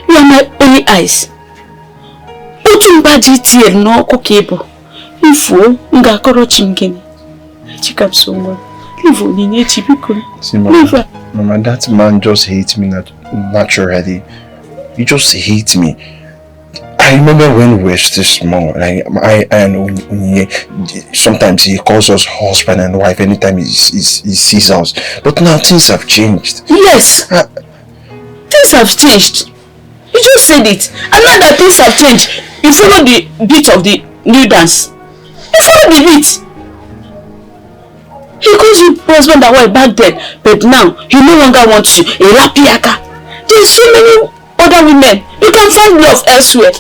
You are my only eyes. Otumbaji tiel no kokebo. Ifo nga koro chingeni. Chikamso, leave Onyinyechi because. See, Mama, that man just hates me naturally. He just hates me. I remember when we were still small, like I and Onyinye, sometimes he calls us husband and wife anytime he sees us. But now things have changed. Yes, things have changed. You just said it. And now that things have changed, you follow the beat of the new dance. You follow the beat. He calls you husband and wife back then, but now he no longer wants you. There's so many other women. You can find love elsewhere.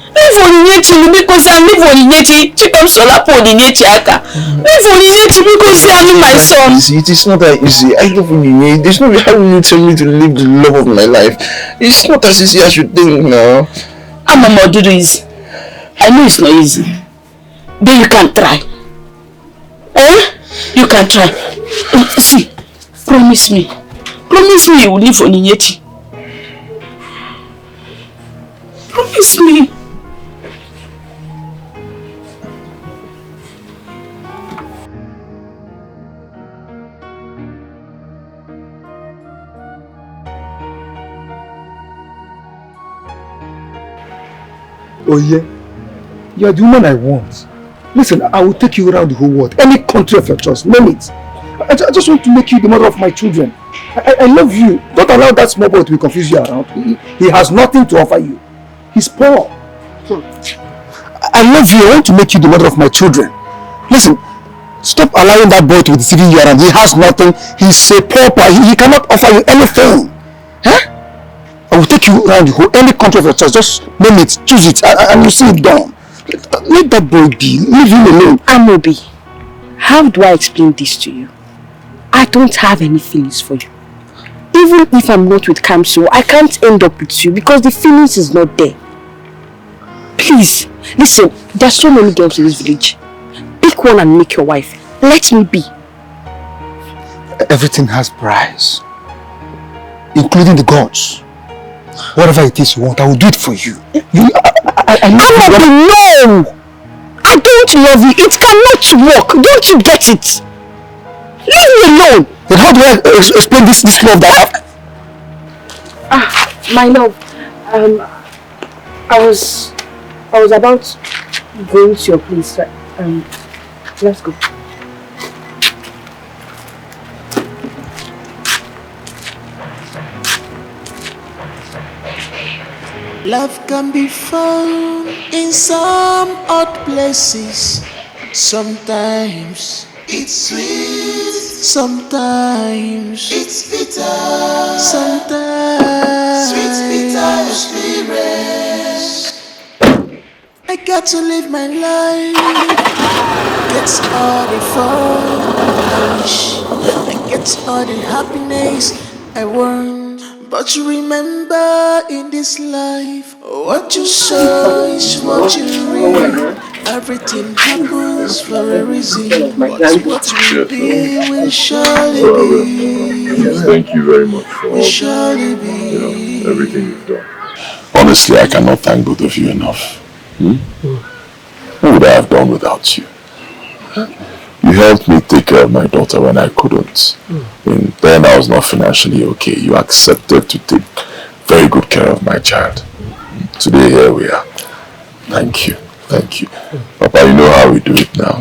Leave Onyinyechi because I leave Onyinyechi. Chikamso lapo Onyinyechi aka. Leave Onyinyechi because I am my son. It is not that easy. I love Onyinye. There's no way how will you tell me to live the love of my life. It's not as easy as you think now. Mama, do this. I know it's not easy. But you can try. You can try. See, promise me. Promise me you will leave Onyinyechi. Promise me. Oh yeah? You are the woman I want. Listen, I will take you around the whole world. Any country of your choice. Name it. I just want to make you the mother of my children. I love you. Don't allow that small boy to be confused you around. He has nothing to offer you. He's poor. I love you. I want to make you the mother of my children. Listen, stop allowing that boy to be deceiving you around. He has nothing. He's a pauper. He cannot offer you anything. Huh? I will take you around any country of your choice. Just name it, choose it, and you see it done. Let that boy be. Leave him alone. Amobi, how do I explain this to you? I don't have any feelings for you. Even if I'm not with Kamso, I can't end up with you because the feelings is not there. Please, listen, there's so many girls in this village. Pick one and make your wife. Let me be. Everything has price, including the gods. Whatever it is you want, I will do it for you. No! I don't love you. It cannot work. Don't you get it? Leave me alone. Then how do I explain this love that I have? My love. I was about going to your place. Let's go. Love can be found in some odd places. Sometimes it's sweet, sometimes it's bitter, sometimes sweet, bitter experience. I got to live my life, get all the fun I wish, I get all the happiness I want. But you remember in this life, what you sow is what you reap. Everything happens for a reason. But what will be will surely be. Thank you very much for everything you've done. Honestly, I cannot thank both of you enough. What would I have done without you? You helped me take care of my daughter when I couldn't. And then I was not financially okay. You accepted to take very good care of my child. Today, here we are. Thank you. Thank you. Papa, you know how we do it now.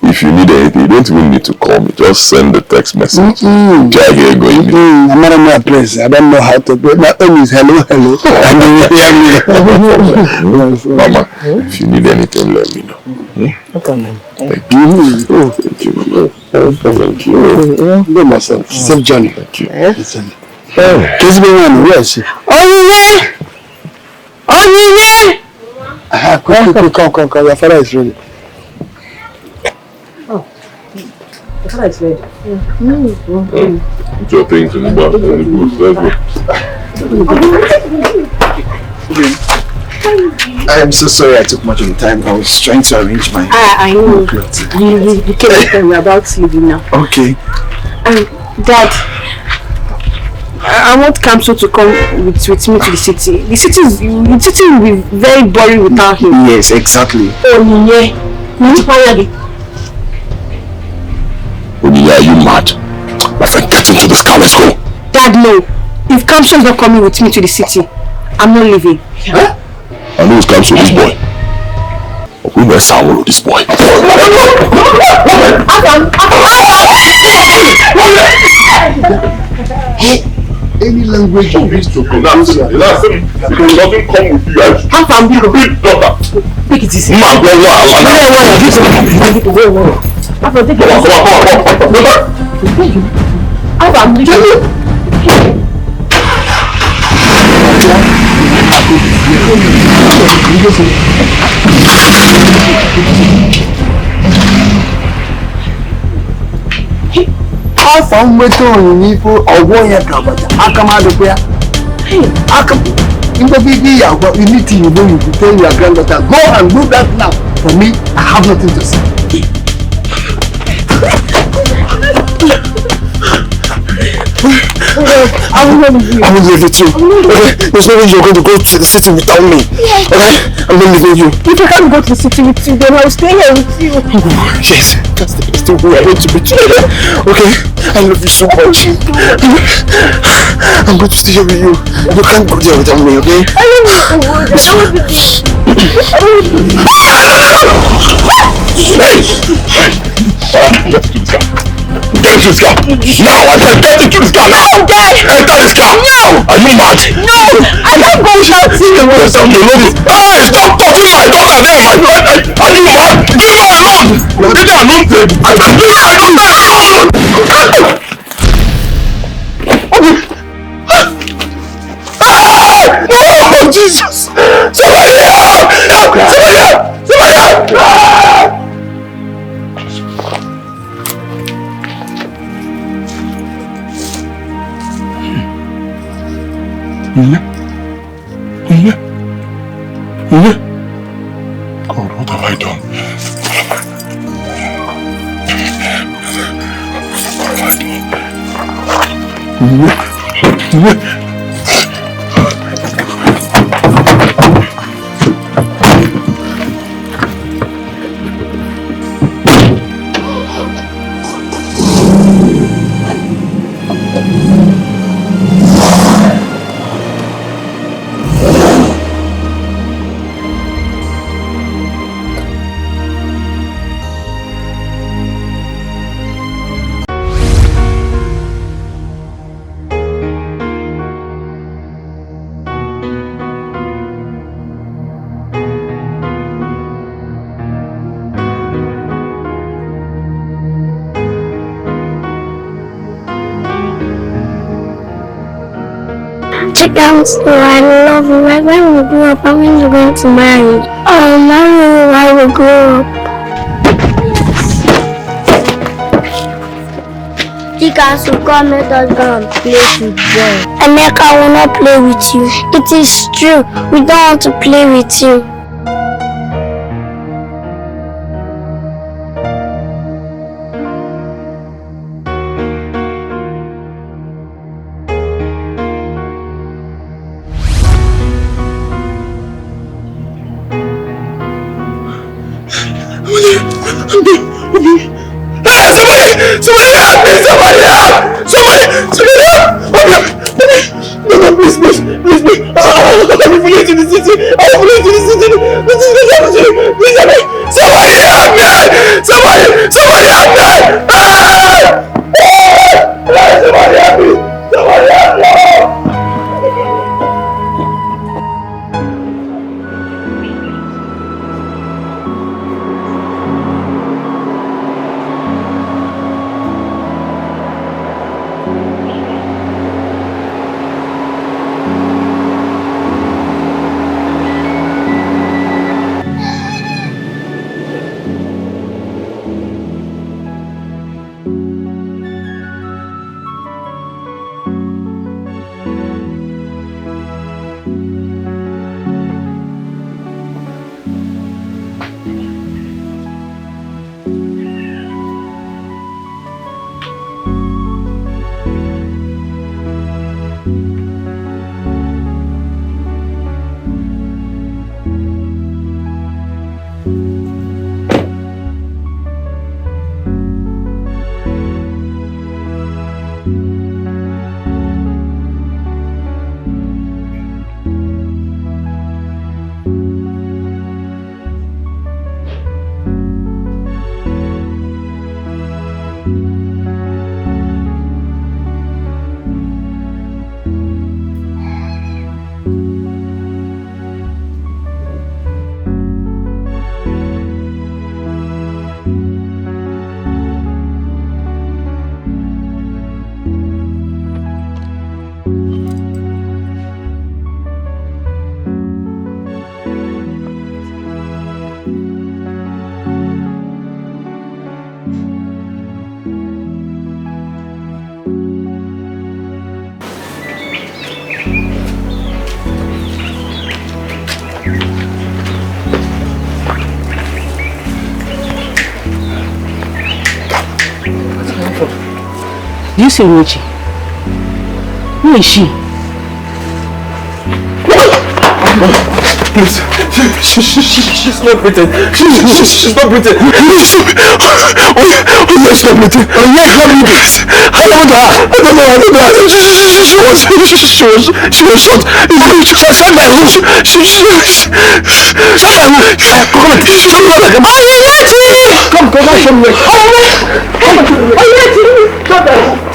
If you need anything, you don't even need to call me. Just send the text message. I'm not on my place. I don't know how to do it. My own is hello. Mama, if you need anything, let me know. Thank you. Thank you, Mama. Thank you. Go myself. Safe journey. Thank you. Where is she? Come. Your father is ready. Oh, your father is ready. Put your things in the bus, in the booth. Let's go. I am so sorry I took much of the time. I was trying to arrange my... I know. You came and we're about leaving now. Okay. Dad, I want Kamso to come with me to the city. The city will be very boring without him. Yes, exactly. Oniye, are you mad? My friend, get into this car, let's go. Dad, no. If Kamso is not coming with me to the city, I'm not leaving. Huh? I know it's Kamso, this boy. We must swallow this boy. Any language you wish to pronounce it doesn't come with you. How come you big daughter? Take it easy. Come on. After we people or one year come, I come out of here. I come. You need to you tell your granddaughter, go and do that now. For me, I have nothing to say. I will leave you too. Okay? There's no way you're going to go to the city without me. Okay? I'm not leaving you. If I can't go to the city with you, then I'll stay here with you. Yes, that's the best way we're going to be together. Okay? I love you so much. I'm going to stay here with you. You can't go there without me, okay? I love you so much. Let's do this guy. Now, I said get into this car now! Enter this car! No! Are you mad? No! I can't go without seeing you! Hey, stop touching my daughter there, my friend! Are you mad? Leave her alone! Leave her alone, babe! I said leave her alone! Oh, Jesus! Somebody help! Somebody help! Somebody help! God, what have I done? I love you. Like when we grow up, and when you're going to marry, I'll marry you while we grow up. Chika will come let us go and play football. Emeka will not play with you. It is true. We don't want to play with you. Somebody help me! Somebody help! Somebody help! No, please. I'm fleeing to the city. This is happening. Please help me! Somebody help me! Somebody help me! Somebody help me! Somebody help me! Do you see Edochie? Who is she? Please, she's not breathing. She's not breathing. Oh, yes, not breathing. Oh, yes, not breathing. Please, I don't know. She was shot. Shut my room. Come, show me. Come on.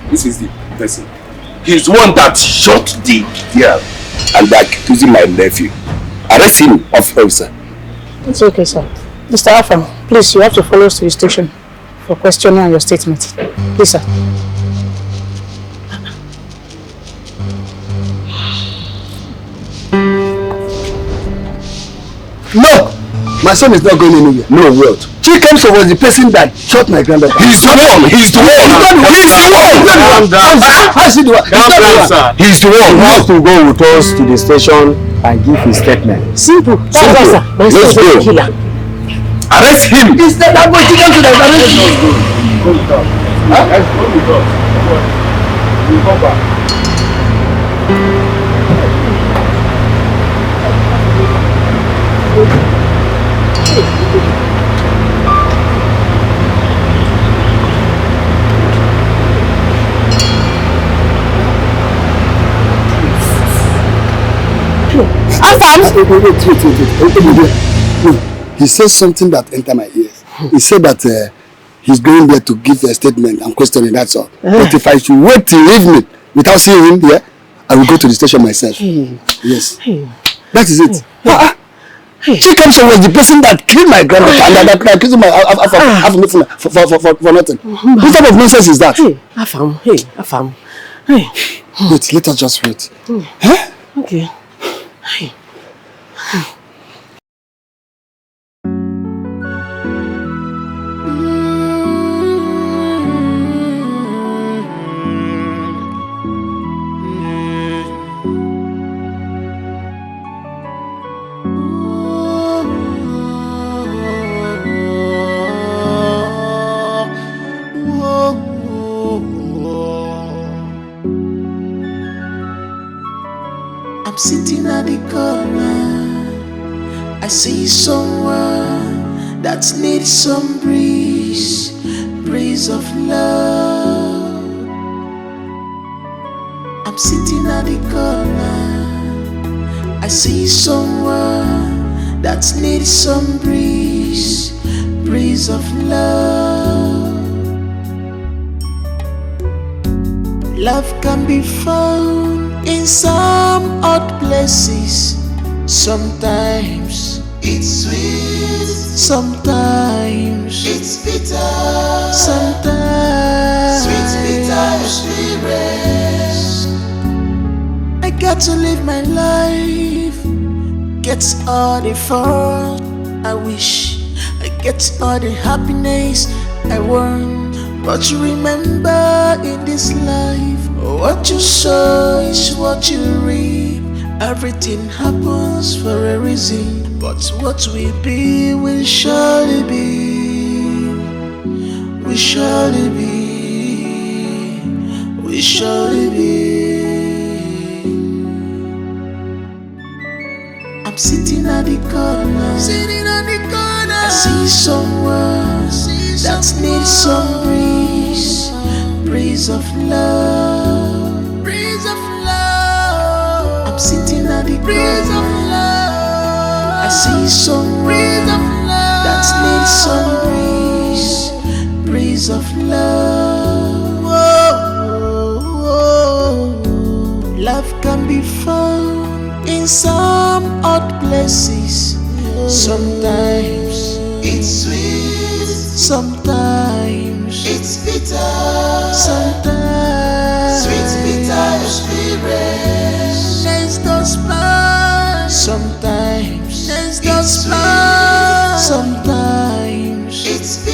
This is the person. He's the one that shot the girl and accusing my nephew. Arrest him, officer. It's okay, sir. Mr. Afam, please, you have to follow us to the station for questioning and your statement. Please, sir. No! My son is not going anywhere. No, what? Chikemso was the person that shot my granddaughter. He's the one! He's the one! He's the one! Calm down. How's he the one? Calm down, sir. He's the one! He has to go with us to the station and give his statement. Simple. That's all, sir. My son is a killer. Arrest him! Is that boy Chikemso that is arrested? Go with us. Go with us. We'll come back. He said something that entered my ears. He said that he's going there to give a statement and questioning, that's all. But if I should wait till evening without seeing him there, I will go to the station myself. Yes. That is it. Chikemso was the person that killed my granddaughter and that accused my for nothing. What type of nonsense is that? Afam. Wait, let us just wait. Huh? Okay. I'm sitting at the corner. I see someone that needs some breeze of love. I'm sitting at the corner. I see someone that needs some breeze of love. Love can be found in some odd places. Sometimes it's sweet, sometimes it's bitter, sometimes sweet, bitter experience. I got to live my life, get all the fun I wish, I get all the happiness I want. But you remember in this life, what you sow is what you reap. Everything happens for a reason, but what will be will surely be. We surely be. We surely be. I'm sitting at the corner. I see someone that needs some breeze of love. I'm sitting at the corner. I see someone that needs some breeze of love. Love can be found in some odd places. Sometimes it's sweet, sometimes it's bitter, sometimes sweet, bitter experience. There's no smile, sometimes there's no smile.